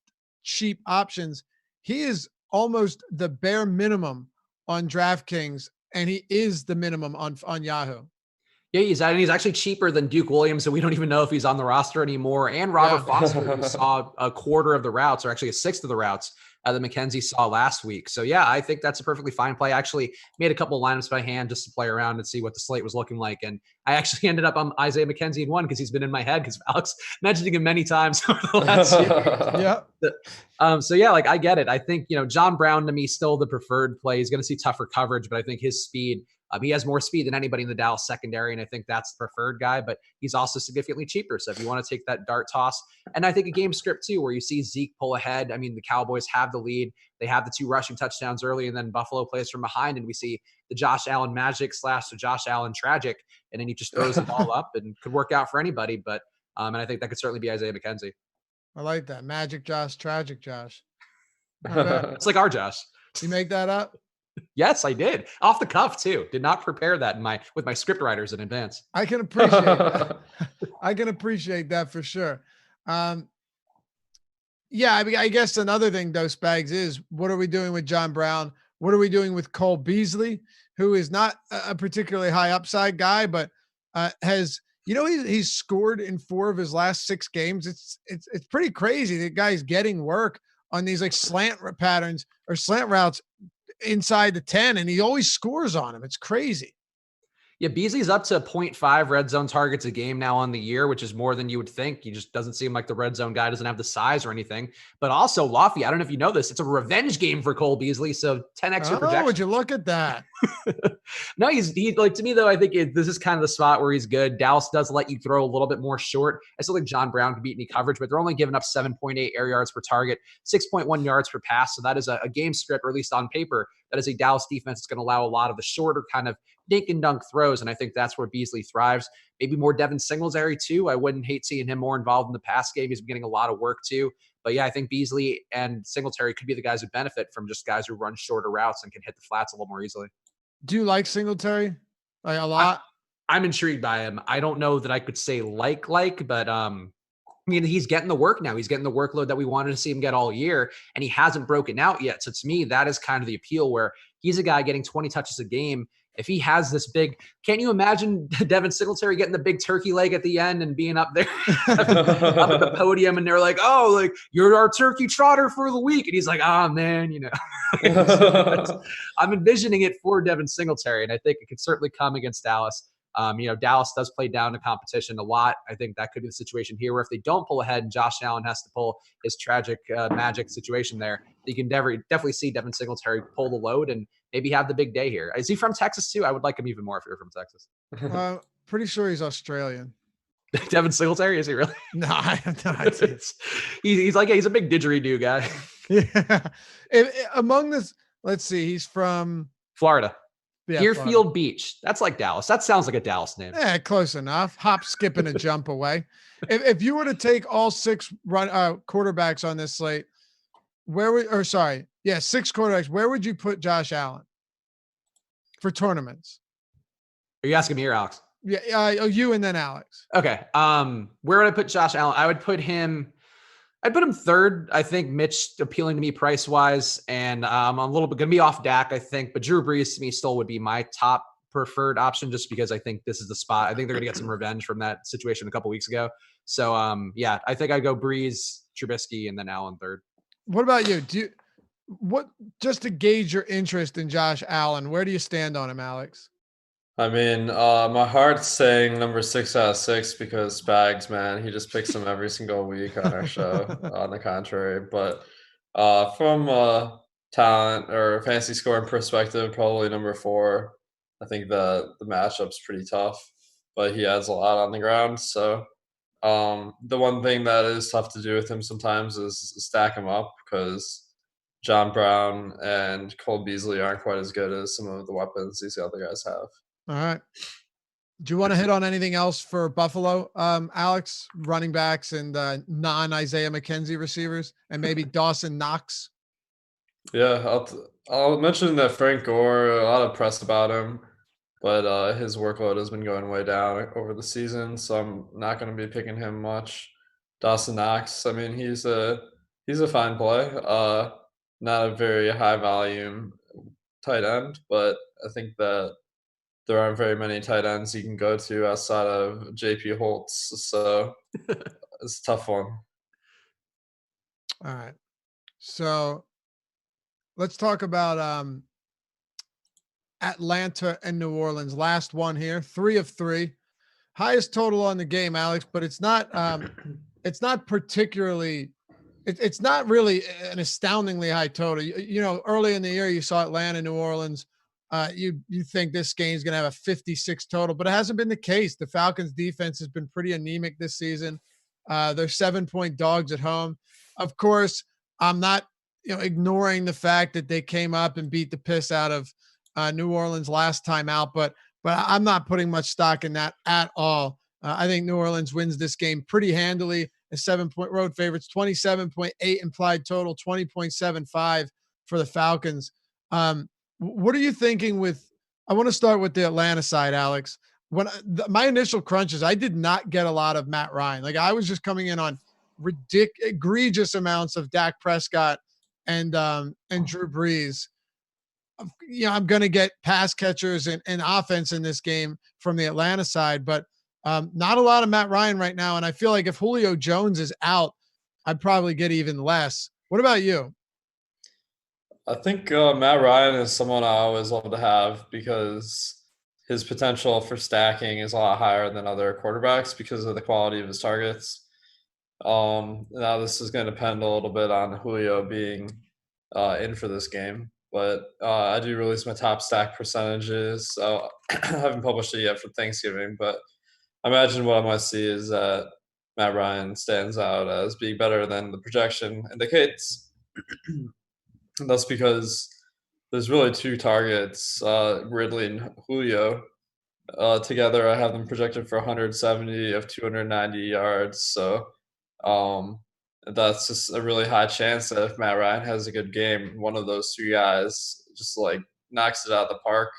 A: cheap options. He is almost the bare minimum on DraftKings, and he is the minimum on Yahoo.
B: Yeah, he's actually cheaper than Duke Williams, so we don't even know if he's on the roster anymore. And Robert Foster, who saw a quarter of the routes, or actually a sixth of the routes that McKenzie saw last week. So yeah, I think that's a perfectly fine play. I actually made a couple of lineups by hand just to play around and see what the slate was looking like. And I actually ended up on Isaiah McKenzie in one because he's been in my head because Alex mentioned him many times over the last year.
A: Yeah.
B: So yeah, like I get it. I think, John Brown to me still the preferred play. He's going to see tougher coverage, but I think his speed, he has more speed than anybody in the Dallas secondary, and I think that's the preferred guy, but he's also significantly cheaper. So if you want to take that dart toss, and I think a game script too, where you see Zeke pull ahead. I mean, the Cowboys have the lead. They have the 2 rushing touchdowns early, and then Buffalo plays from behind, and we see the Josh Allen magic / the Josh Allen tragic, and then he just throws the ball up and could work out for anybody. But and I think that could certainly be Isaiah McKenzie.
A: I like that. Magic Josh, tragic Josh.
B: It's like our Josh.
A: You make that up?
B: Yes, I did. Off the cuff too. Did not prepare that with my script writers in advance.
A: I can appreciate that. I can appreciate that for sure. Yeah, I mean, I guess another thing, though, Spags, is what are we doing with John Brown? What are we doing with Cole Beasley, who is not a particularly high upside guy, but he's scored in 4 of his last 6 games. It's pretty crazy. The guy's getting work on these like slant patterns or slant routes inside the 10, and he always scores on them. It's crazy.
B: Yeah, Beasley's up to 0.5 red zone targets a game now on the year, which is more than you would think. He just doesn't seem like the red zone guy, doesn't have the size or anything. But also, Lofty, I don't know if you know this, it's a revenge game for Cole Beasley, so 10 extra projection.
A: Would you look at that?
B: No, he's like, to me though, I think this is kind of the spot where he's good. Dallas does let you throw a little bit more short. I still think John Brown can beat any coverage, but they're only giving up 7.8 air yards per target, 6.1 yards per pass. So that is a game script, or at least on paper, that is a Dallas defense that's going to allow a lot of the shorter kind of dink and dunk throws. And I think that's where Beasley thrives. Maybe more Devin Singletary too. I wouldn't hate seeing him more involved in the pass game. He's been getting a lot of work too. But yeah, I think Beasley and Singletary could be the guys who benefit from just guys who run shorter routes and can hit the flats a little more easily.
A: Do you like Singletary? Like a lot?
B: I'm intrigued by him. I don't know that I could say but I mean, he's getting the work now. He's getting the workload that we wanted to see him get all year, and he hasn't broken out yet. So to me, that is kind of the appeal, where he's a guy getting 20 touches a game. If he has this big, can't you imagine Devin Singletary getting the big turkey leg at the end and being up there up at the podium, and they're like, "Oh, like you're our turkey trotter for the week," and he's like, "Ah, man, I'm envisioning it for Devin Singletary, and I think it could certainly come against Dallas. Dallas does play down to competition a lot. I think that could be the situation here, where if they don't pull ahead and Josh Allen has to pull his tragic magic situation there, you can definitely see Devin Singletary pull the load and maybe have the big day here. Is he from Texas too? I would like him even more if you're from Texas.
A: Pretty sure he's Australian.
B: Devin Singletary, is he really?
A: No,
B: he's a big didgeridoo guy.
A: Yeah. Among this, let's see, he's from
B: Florida.
A: Yeah,
B: Deerfield
A: Florida.
B: Beach. That's like Dallas. That sounds like a Dallas name.
A: Yeah, close enough. Hop, skip, and a jump away. If you were to take all 6 quarterbacks on this slate, 6 quarterbacks, where would you put Josh Allen for tournaments?
B: Are you asking me or Alex?
A: Yeah, you and then Alex.
B: Okay. Where would I put Josh Allen? I'd put him third. I think Mitch appealing to me price wise, and I'm a little bit going to be off Dak, I think, but Drew Brees to me still would be my top preferred option, just because I think this is the spot. I think they're going to get some revenge from that situation a couple weeks ago. So I think I'd go Brees, Trubisky, and then Allen third.
A: What about you? what, just to gauge your interest in Josh Allen, where do you stand on him, Alex?
C: I mean, my heart's saying number 6 out of 6 because Spags, man, he just picks him every single week on our show. On the contrary, but from talent or fantasy scoring perspective, probably number 4. I think the matchup's pretty tough, but he has a lot on the ground. So the one thing that is tough to do with him sometimes is stack him up because John Brown and Cole Beasley aren't quite as good as some of the weapons these other guys have.
A: All right. Do you want to hit on anything else for Buffalo, Alex? Running backs and non-Isaiah McKenzie receivers, and maybe Dawson Knox?
C: Yeah, I'll mention that Frank Gore, a lot of press about him, but his workload has been going way down over the season, so I'm not going to be picking him much. Dawson Knox, I mean, he's a fine play. Not a very high volume tight end, but I think that there aren't very many tight ends you can go to outside of JP Holtz, so it's a tough one.
A: All right. So let's talk about Atlanta and New Orleans. Last one here, 3 of 3. Highest total on the game, Alex, but it's not particularly it's not really an astoundingly high total. You know, early in the year you saw Atlanta, New Orleans. You think this game's going to have a 56 total, but it hasn't been the case. The Falcons defense has been pretty anemic this season. They're 7-point dogs at home. Of course, I'm not ignoring the fact that they came up and beat the piss out of New Orleans last time out, but I'm not putting much stock in that at all. I think New Orleans wins this game pretty handily. A 7-point road favorites, 27.8 implied total, 20.75 for the Falcons. What are you thinking I want to start with the Atlanta side, Alex. When my initial crunches, I did not get a lot of Matt Ryan. Like I was just coming in on egregious amounts of Dak Prescott and Drew Brees. I'm going to get pass catchers and offense in this game from the Atlanta side, but not a lot of Matt Ryan right now. And I feel like if Julio Jones is out, I'd probably get even less. What about you?
C: I think Matt Ryan is someone I always love to have because his potential for stacking is a lot higher than other quarterbacks because of the quality of his targets. Now this is going to depend a little bit on Julio being in for this game, but I do release my top stack percentages. So I haven't published it yet for Thanksgiving, but I imagine what I might see is that Matt Ryan stands out as being better than the projection indicates. And that's because there's really 2 targets, Ridley and Julio. Together, I have them projected for 170 of 290 yards. So that's just a really high chance that if Matt Ryan has a good game, one of those 2 guys just like knocks it out of the park.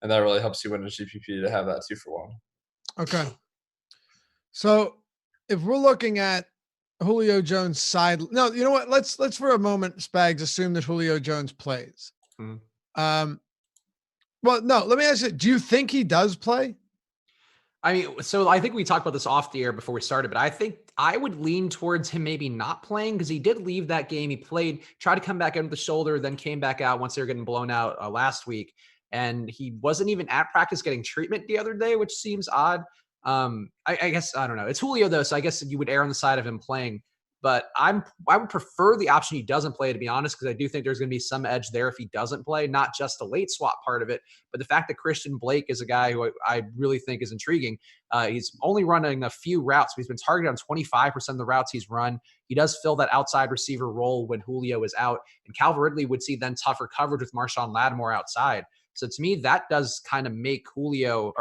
C: And that really helps you win a GPP to have that 2-for-1.
A: Okay. So if we're looking at Julio Jones side, no, you know what? Let's for a moment, Spags, assume that Julio Jones plays. Well, no, let me ask you, do you think he does play?
B: I mean, so I think we talked about this off the air before we started, but I think I would lean towards him maybe not playing because he did leave that game. He tried to come back in with the shoulder, then came back out once they were getting blown out last week. And he wasn't even at practice getting treatment the other day, which seems odd. I guess, I don't know. It's Julio though, so I guess you would err on the side of him playing. But I would prefer the option he doesn't play, to be honest, because I do think there's going to be some edge there if he doesn't play, not just the late swap part of it, but the fact that Christian Blake is a guy who I really think is intriguing. He's only running a few routes, but he's been targeted on 25% of the routes he's run. He does fill that outside receiver role when Julio is out, and Calvin Ridley would see then tougher coverage with Marshawn Lattimore outside. So to me, that does kind of make Julio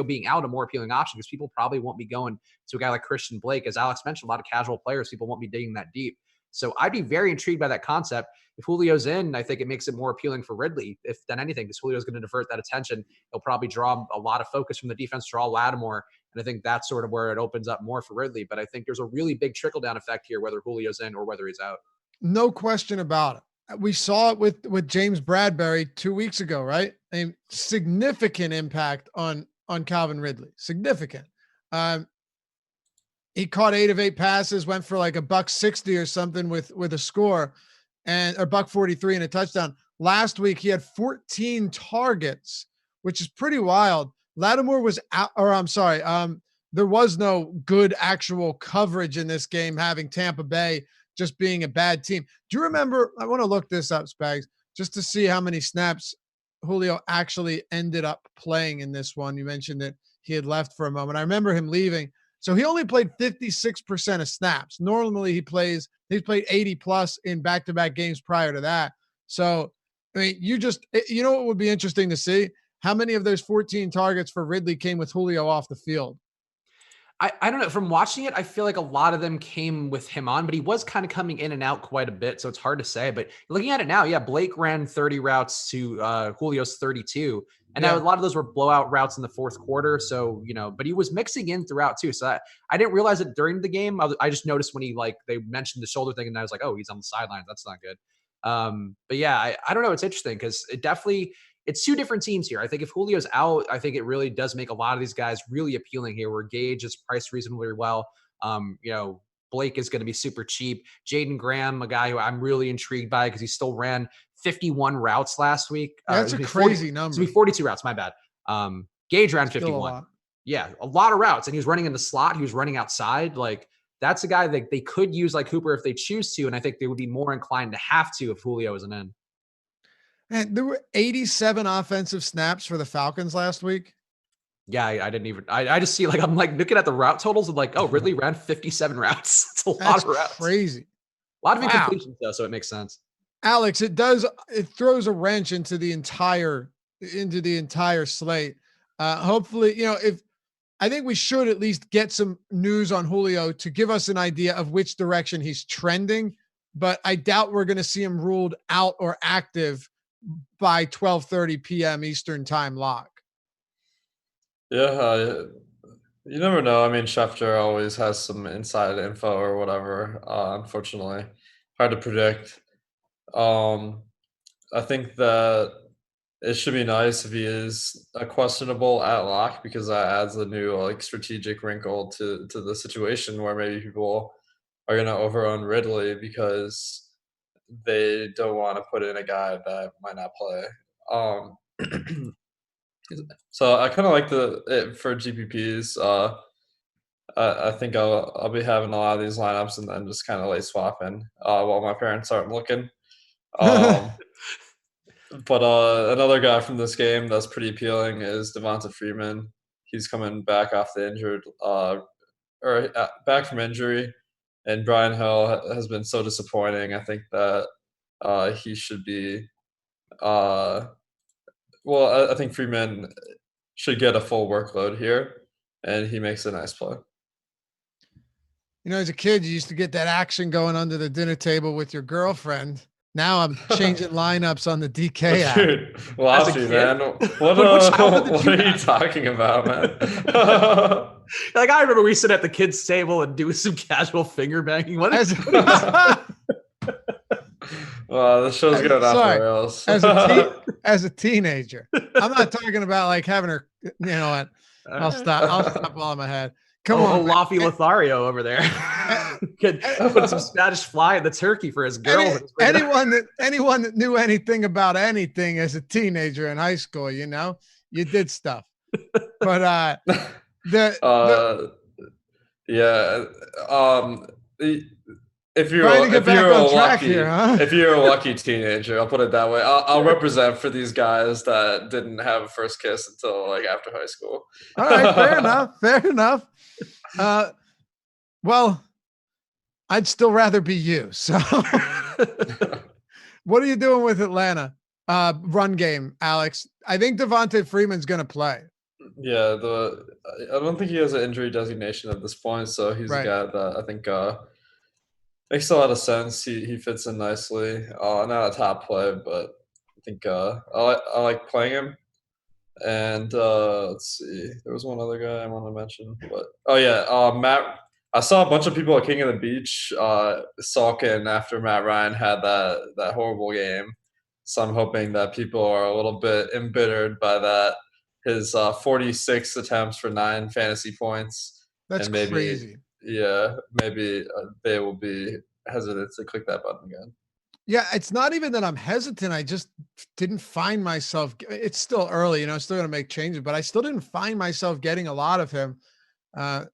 B: being out a more appealing option because people probably won't be going to a guy like Christian Blake. As Alex mentioned, a lot of casual players, people won't be digging that deep. So I'd be very intrigued by that concept. If Julio's in, I think it makes it more appealing for Ridley, if than anything, because Julio's going to divert that attention. He'll probably draw a lot of focus from the defense, draw Lattimore. And I think that's sort of where it opens up more for Ridley. But I think there's a really big trickle-down effect here, whether Julio's in or whether he's out.
A: No question about it. We saw it with James Bradbury 2 weeks ago, right? A significant impact on Calvin Ridley. Significant. He caught 8 of 8 passes, went for like $160 or something with a score. and a buck 43 and a touchdown. Last week he had 14 targets, which is pretty wild. Lattimore was out, or I'm sorry, there was no good actual coverage in this game, having Tampa Bay just being a bad team. Do you remember? I want to look this up, Spags, just to see how many snaps Julio actually ended up playing in this one. You mentioned that he had left for a moment. I remember him leaving. So he only played 56% of snaps. Normally he's played 80 plus in back-to-back games prior to that. So, I mean, you know what would be interesting to see? How many of those 14 targets for Ridley came with Julio off the field?
B: I don't know. From watching it, I feel like a lot of them came with him on, but he was kind of coming in and out quite a bit, so it's hard to say. But looking at it now, yeah, Blake ran 30 routes to Julio's 32, and
A: Yeah.
B: a lot of those were blowout routes in the fourth quarter. So but he was mixing in throughout too. So I didn't realize it during the game. I just noticed when they mentioned the shoulder thing, and I was like, oh, he's on the sidelines. That's not good. But yeah, I don't know. It's interesting because it's two different teams here. I think if Julio's out, I think it really does make a lot of these guys really appealing here, where Gage is priced reasonably well. Blake is going to be super cheap. Jaden Graham, a guy who I'm really intrigued by because he still ran 51 routes last week.
A: That's a crazy number.
B: 42 routes, my bad. Gage ran
A: Still
B: 51. Yeah, a lot of routes. And he was running in the slot. He was running outside. Like, that's a guy that they could use like Hooper if they choose to. And I think they would be more inclined to have to if Julio isn't in.
A: And there were 87 offensive snaps for the Falcons last week.
B: Yeah, I didn't even. I just see I'm looking at the route totals and oh, Ridley ran 57 routes. It's a lot of routes.
A: Crazy.
B: A lot of incompletions though, so it makes sense.
A: Alex, it throws a wrench into the entire slate. Hopefully, I think we should at least get some news on Julio to give us an idea of which direction he's trending, but I doubt we're going to see him ruled out or active by 12:30 p.m. Eastern time lock.
C: Yeah, you never know. I mean, Schefter always has some inside info or whatever. Unfortunately, hard to predict. I think that it should be nice if he is a questionable at lock, because that adds a new strategic wrinkle to the situation where maybe people are going to overrun Ridley because they don't want to put in a guy that might not play. So I kind of like it for GPPs. I think I'll be having a lot of these lineups and then just kind of late swapping while my parents aren't looking. But another guy from this game that's pretty appealing is Devonta Freeman. He's coming back off the back from injury, and Brian Hill has been so disappointing. I think that he should be. I think Freeman should get a full workload here, and he makes a nice play.
A: As a kid, you used to get that action going under the dinner table with your girlfriend. Now I'm changing lineups on the DK app.
C: Dude, Lofty, man. What are you talking about, man?
B: I remember we sit at the kids' table and do some casual finger banging. What is
C: Well, the show's going off the rails.
A: As a teenager, I'm not talking about having her. You know what? I'll stop while I'm ahead. Come on,
B: Lofty Lothario over there. Could put some Spanish fly in the turkey for his girl.
A: Anyone that knew anything about anything as a teenager in high school, you did stuff. But
C: if you're a lucky teenager, I'll put it that way. I'll represent for these guys that didn't have a first kiss until after high school.
A: All right, fair enough. Well, I'd still rather be you. So what are you doing with Atlanta? Run game, Alex. I think Devonta Freeman's going to play.
C: Yeah, I don't think he has an injury designation at this point, so he's a guy that I think makes a lot of sense. He fits in nicely. Not a top play, but I think I like playing him. And let's see, there was one other guy I want to mention, but Matt. I saw a bunch of people at King of the Beach sulking after Matt Ryan had that horrible game. So I'm hoping that people are a little bit embittered by that. His 46 attempts for 9 fantasy points.
A: That's crazy.
C: Yeah, maybe they will be hesitant to click that button again.
A: Yeah, it's not even that I'm hesitant. I just didn't find myself. It's still early, still going to make changes, but I still didn't find myself getting a lot of him. Uh,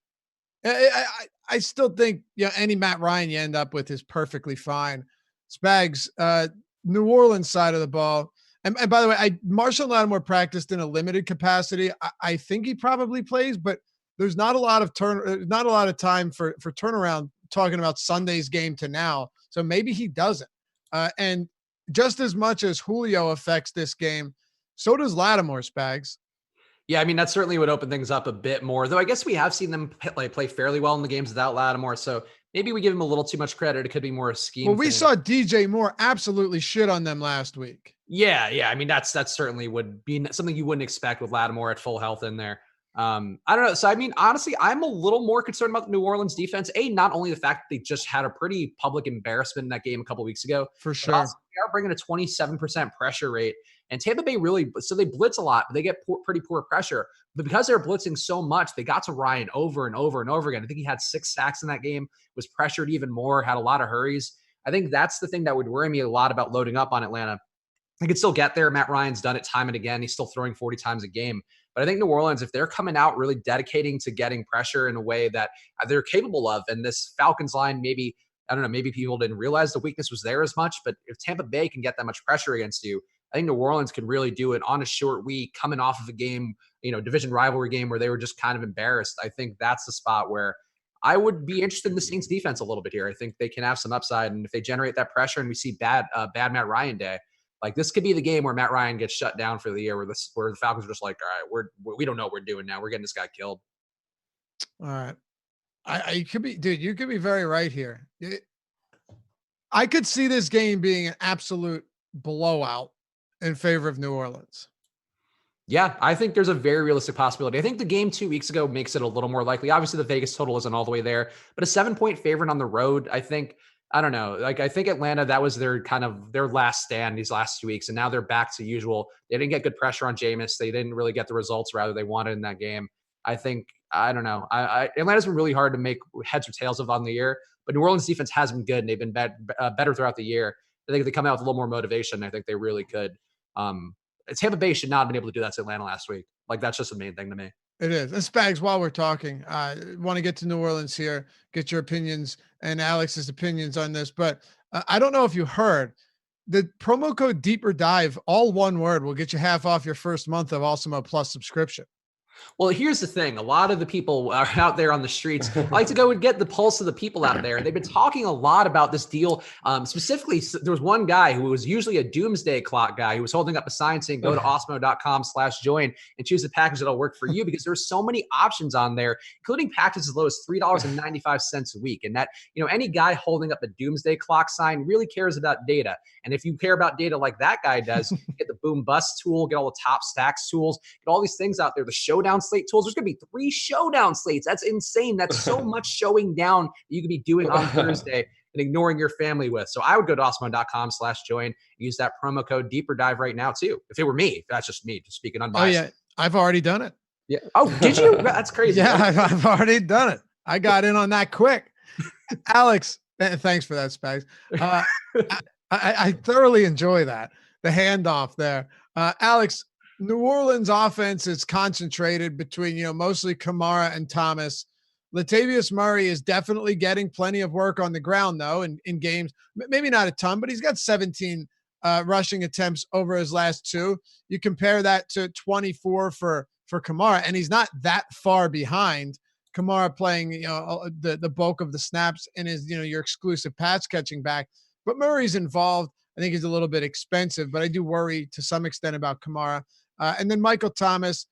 A: I still think, any Matt Ryan you end up with is perfectly fine. Spags, New Orleans side of the ball. And by the way, Marshall Lattimore practiced in a limited capacity. I think he probably plays, but there's not a lot of time for turnaround talking about Sunday's game to now. So maybe he doesn't. And just as much as Julio affects this game, so does Lattimore, Spags.
B: Yeah, I mean, that certainly would open things up a bit more, though I guess we have seen them play fairly well in the games without Lattimore. So maybe we give him a little too much credit. It could be more a scheme.
A: Well, we saw DJ Moore absolutely shit on them last week.
B: Yeah. I mean, that certainly would be something you wouldn't expect with Lattimore at full health in there. I don't know. So, I mean, honestly, I'm a little more concerned about the New Orleans defense. Not only the fact that they just had a pretty public embarrassment in that game a couple weeks ago,
A: for sure.
B: Also they are bringing a 27% pressure rate, and Tampa Bay so they blitz a lot, but they get pretty poor pressure. But because they're blitzing so much, they got to Ryan over and over and over again. I think he had 6 sacks in that game, was pressured even more, had a lot of hurries. I think that's the thing that would worry me a lot about loading up on Atlanta. He could still get there. Matt Ryan's done it time and again. He's still throwing 40 times a game. But I think New Orleans, if they're coming out really dedicating to getting pressure in a way that they're capable of, and this Falcons line, maybe people didn't realize the weakness was there as much, but if Tampa Bay can get that much pressure against you, I think New Orleans can really do it on a short week, coming off of a game, division rivalry game where they were just kind of embarrassed. I think that's the spot where I would be interested in the Saints defense a little bit here. I think they can have some upside. And if they generate that pressure and we see bad Matt Ryan day, like this could be the game where Matt Ryan gets shut down for the year, where the Falcons are just like, all right, we don't know what we're doing now. We're getting this guy killed.
A: All right. I could be, dude, you could be very right here. I could see this game being an absolute blowout in favor of New Orleans.
B: Yeah, I think there's a very realistic possibility. I think the game 2 weeks ago makes it a little more likely. Obviously, the Vegas total isn't all the way there, but a 7-point favorite on the road, I don't know. Like, I think Atlanta, that was their last stand these last 2 weeks. And now they're back to usual. They didn't get good pressure on Jameis. They didn't really get the results rather they wanted in that game. I don't know. Atlanta's been really hard to make heads or tails of on the year, but New Orleans defense has been good and they've been better throughout the year. I think if they come out with a little more motivation, I think they really could. Tampa Bay should not have been able to do that to Atlanta last week. Like, that's just the main thing to me.
A: It is. And Spags, while we're talking, I want to get to New Orleans here, get your opinions and Alex's opinions on this. But I don't know if you heard the promo code Deeper Dive, all one word, will get you half off your first month of Awesemo Plus subscription.
B: Well, here's the thing. A lot of the people are out there on the streets like to go and get the pulse of the people out there. And they've been talking a lot about this deal. Specifically, there was one guy who was usually a doomsday clock guy who was holding up a sign saying, go to awesemo.com/join and choose a package that'll work for you, because there's so many options on there, including packages as low as $3.95 a week. And that, any guy holding up a doomsday clock sign really cares about data. And if you care about data like that guy does, get the boom bust tool, get all the top stacks tools, get all these things out there, the showdown slate tools. There's going to be 3 showdown slates. That's insane. That's so much showing down that you could be doing on Thursday and ignoring your family with. So I would go to awesemo.com/join, use that promo code Deeper Dive right now too. If it were me, that's just me, just speaking unbiased.
A: Oh yeah, I've already done it.
B: Yeah. Oh, did you? That's crazy.
A: Yeah, I've already done it. I got in on that quick. Alex, thanks for that, Spags. I thoroughly enjoy that. The handoff there. Alex, New Orleans offense is concentrated between, mostly Kamara and Thomas. Latavius Murray is definitely getting plenty of work on the ground, though, in games. Maybe not a ton, but he's got 17 rushing attempts over his last 2. You compare that to 24 for Kamara, and he's not that far behind. Kamara playing, the bulk of the snaps and is, your exclusive pass catching back. But Murray's involved. I think he's a little bit expensive, but I do worry to some extent about Kamara. And then Michael Thomas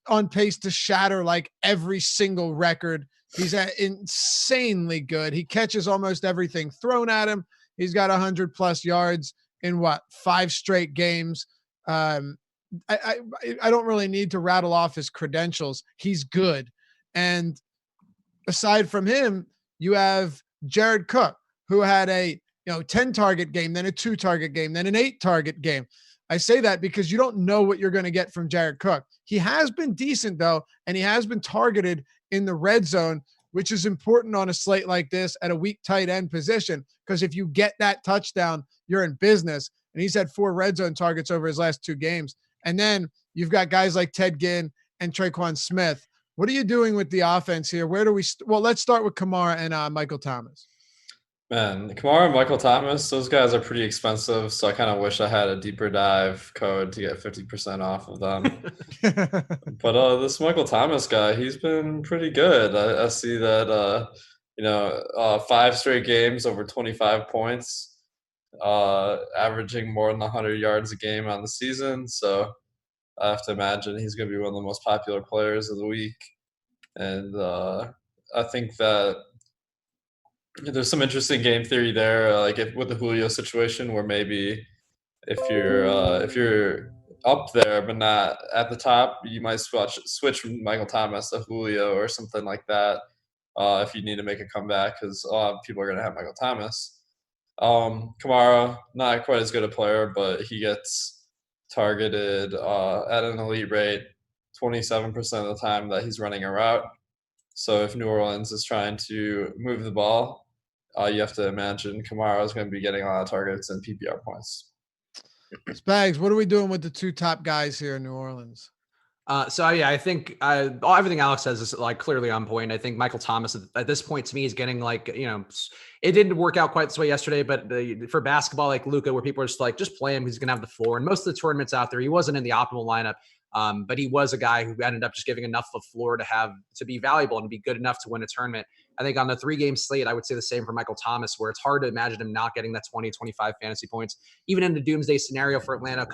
A: on pace to shatter like every single record. He's insanely good. He catches almost everything thrown at him. He's got 100+ yards in 5 straight games. I don't really need to rattle off his credentials. He's good. And aside from him, you have Jared Cook, who had a 10 target game, then a 2 target game, then an 8 target game. I say that because you don't know what you're going to get from Jared Cook. He has been decent though, and he has been targeted in the red zone which is important on a slate like this at a weak tight end position. Because if you get that touchdown, you're in business. And he's had 4 red zone targets over his last 2 games. And then you've got guys like Ted Ginn and Traquan Smith. What are you doing with the offense here? Where do we well, let's start with Kamara and Michael Thomas.
C: Man, Kamara and Michael Thomas, those guys are pretty expensive, so I kind of wish I had a deeper dive code to get 50% off of them. But this Michael Thomas guy, he's been pretty good. I see that 5 straight games over 25 points, averaging more than 100 yards a game on the season. So I have to imagine he's going to be one of the most popular players of the week. And I think that there's some interesting game theory there, with the Julio situation, where maybe if you're up there but not at the top, you might switch from Michael Thomas to Julio or something like that if you need to make a comeback, because a lot of people are going to have Michael Thomas. Kamara, not quite as good a player, but he gets targeted at an elite rate 27% of the time that he's running a route. So if New Orleans is trying to move the ball, you have to imagine Kamara is going to be getting a lot of targets and PPR points.
A: Spags, what are we doing with the 2 top guys here in New Orleans?
B: I think everything Alex says is like clearly on point. I think Michael Thomas at this point to me is getting it didn't work out quite this way yesterday, but for basketball like Luka, where people are just like, just play him, he's going to have the floor. And most of the tournaments out there, he wasn't in the optimal lineup. But he was a guy who ended up just giving enough of floor to be valuable and be good enough to win a tournament. I think on the 3-game slate, I would say the same for Michael Thomas, where it's hard to imagine him not getting that 20, 25 fantasy points. Even in the doomsday scenario for Atlanta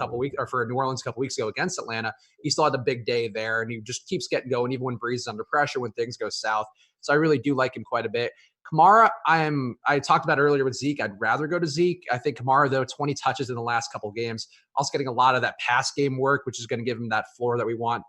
B: for New Orleans a couple weeks ago against Atlanta, he still had a big day there, and he just keeps getting going, even when Breeze is under pressure, when things go south. So I really do like him quite a bit. Kamara, I talked about earlier with Zeke. I'd rather go to Zeke. I think Kamara, though, 20 touches in the last couple of games, also getting a lot of that pass game work, which is going to give him that floor that we want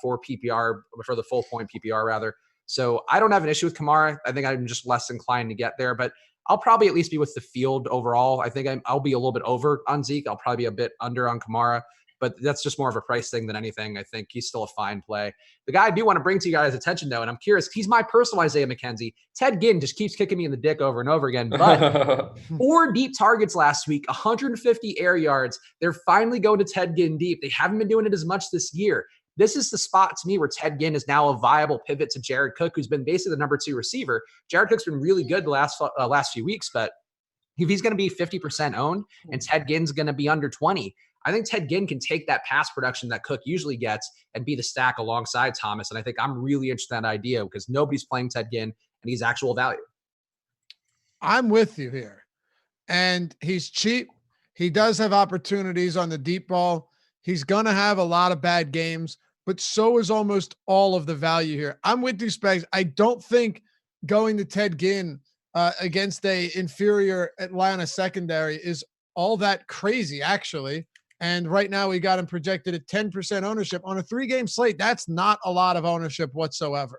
B: for PPR, for the full point PPR rather. So I don't have an issue with Kamara. I think I'm just less inclined to get there, but I'll probably at least be with the field overall. I think I'll be a little bit over on Zeke. I'll probably be a bit under on Kamara, but that's just more of a price thing than anything. I think he's still a fine play. The guy I do want to bring to you guys' attention, though, and I'm curious, he's my personal Isaiah McKenzie. Ted Ginn just keeps kicking me in the dick over and over again, but 4 deep targets last week, 150 air yards. They're finally going to Ted Ginn deep. They haven't been doing it as much this year. This is the spot to me where Ted Ginn is now a viable pivot to Jared Cook, who's been basically the number 2 receiver. Jared Cook's been really good the last few weeks, but if he's going to be 50% owned and Ted Ginn's going to be under 20, I think Ted Ginn can take that pass production that Cook usually gets and be the stack alongside Thomas. And I think I'm really interested in that idea because nobody's playing Ted Ginn and he's actual value.
A: I'm with you here. And he's cheap. He does have opportunities on the deep ball. He's going to have a lot of bad games, but so is almost all of the value here. I'm with you, Spags. I don't think going to Ted Ginn against a inferior Atlanta secondary is all that crazy, actually. And right now we got him projected at 10% ownership on a 3-game slate. That's not a lot of ownership whatsoever.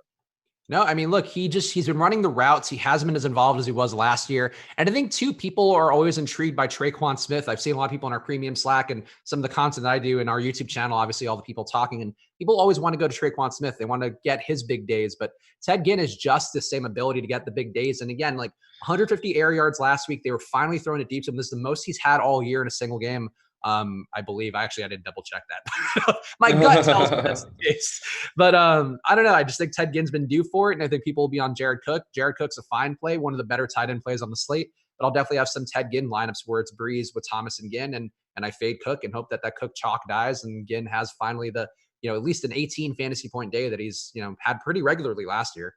B: No, I mean, look, he's been running the routes. He hasn't been as involved as he was last year. And I think, too, people are always intrigued by Traquan Smith. I've seen a lot of people in our premium Slack and some of the content that I do in our YouTube channel, obviously all the people talking, and people always want to go to Traquan Smith. They want to get his big days, but Ted Ginn is just the same ability to get the big days. And again, like 150 air yards last week, they were finally throwing it deep to him. This is the most he's had all year in a single game. I believe I didn't double check that. My gut tells me that's the case, but I don't know. I just think Ted Ginn's been due for it. And I think people will be on Jared Cook. Jared Cook's a fine play, one of the better tight end plays on the slate, but I'll definitely have some Ted Ginn lineups where it's Breeze with Thomas and Ginn and I fade Cook and hope that Cook chalk dies. And Ginn has finally the, at least an 18 fantasy point day that he's, had pretty regularly last year.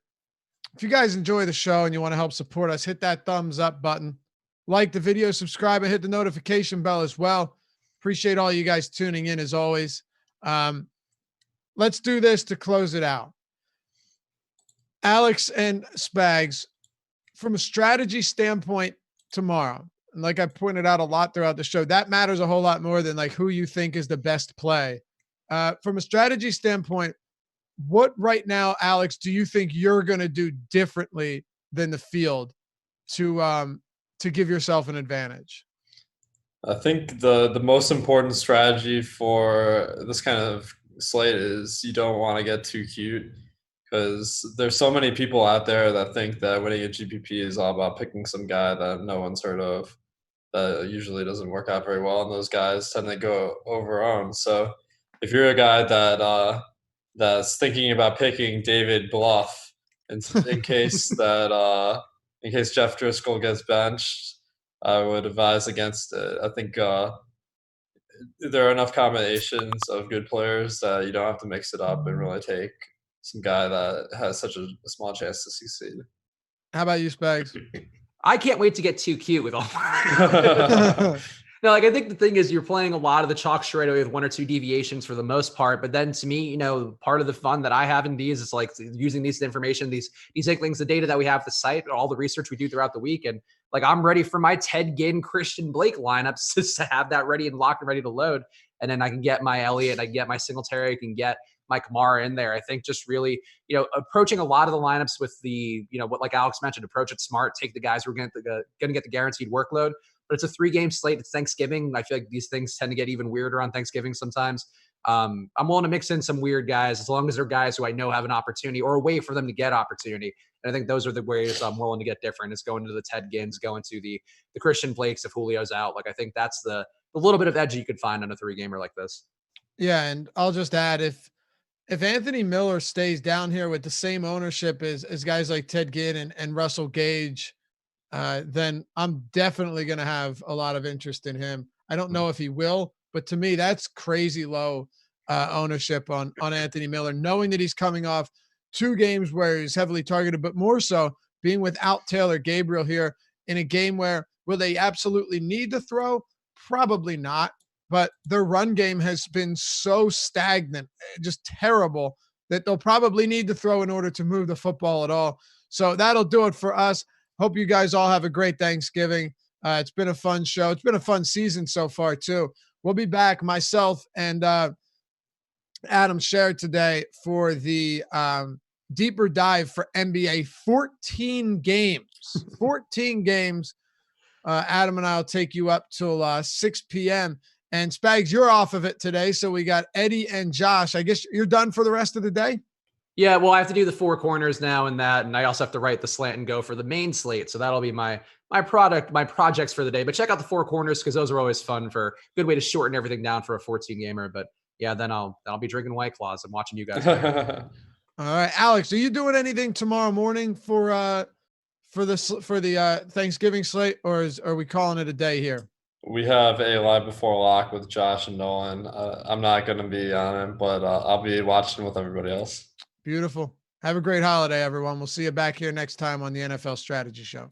A: If you guys enjoy the show and you want to help support us, hit that thumbs up button, like the video, subscribe, and hit the notification bell as well. Appreciate all you guys tuning in as always. Let's do this to close it out. Alex and Spags, from a strategy standpoint tomorrow, and like I pointed out a lot throughout the show, that matters a whole lot more than like who you think is the best play. From a strategy standpoint, what right now, Alex, do you think you're going to do differently than the field to give yourself an advantage?
C: I think the most important strategy for this kind of slate is you don't want to get too cute. because there's so many people out there that think that winning a GPP is all about picking some guy that no one's heard of. That usually doesn't work out very well, and those guys tend to go overowned. So if you're a guy that that's thinking about picking David Bluff in case that in case Jeff Driscoll gets benched, I would advise against it. I think there are enough combinations of good players that you don't have to mix it up and really take some guy that has such a small chance to succeed.
A: How about you, Spags?
B: I can't wait to get too cute with all. No, like I think the thing is you're playing a lot of the chalk straight away with one or two deviations for the most part. But then to me, part of the fun that I have in these is like using these information, these things, the data that we have, the site, all the research we do throughout the week. And like I'm ready for my Ted Ginn, Christian Blake lineups just to have that ready and locked and ready to load. And then I can get my Elliott, I can get my Singletary, I can get my Kamara in there. I think just really, approaching a lot of the lineups with the, what like Alex mentioned, approach it smart, take the guys who are going to get the guaranteed workload. But it's a 3-game slate. It's Thanksgiving. I feel like these things tend to get even weirder on Thanksgiving sometimes. I'm willing to mix in some weird guys as long as they're guys who I know have an opportunity or a way for them to get opportunity. And I think those are the ways I'm willing to get different, is going to the Ted Ginns, going to the Christian Blakes if Julio's out. Like I think that's the little bit of edge you could find on a 3-gamer like this.
A: Yeah, and I'll just add, if Anthony Miller stays down here with the same ownership as guys like Ted Ginn and Russell Gage, then I'm definitely going to have a lot of interest in him. I don't know if he will, but to me, that's crazy low ownership on Anthony Miller, knowing that he's coming off 2 games where he's heavily targeted, but more so being without Taylor Gabriel here in a game where will they absolutely need to throw? Probably not. But their run game has been so stagnant, just terrible, that they'll probably need to throw in order to move the football at all. So that'll do it for us. Hope you guys all have a great Thanksgiving. It's been a fun show. It's been a fun season so far, too. We'll be back, myself and Adam shared today, for the deeper dive for NBA. 14 games. 14 games. Adam and I will take you up till 6 p.m. And Spags, you're off of it today. So we got Eddie and Josh. I guess you're done for the rest of the day?
B: Yeah, well, I have to do the 4 corners now and that. And I also have to write the slant and go for the main slate. So that'll be my projects for the day. But check out the 4 corners because those are always fun, for a good way to shorten everything down for a 14-gamer. But yeah, then I'll be drinking White Claws and watching you guys.
A: All right, Alex, are you doing anything tomorrow morning for the Thanksgiving slate, or are we calling it a day here?
C: We have a live before lock with Josh and Nolan. I'm not going to be on it, but I'll be watching with everybody else.
A: Beautiful. Have a great holiday, everyone. We'll see you back here next time on the NFL Strategy Show.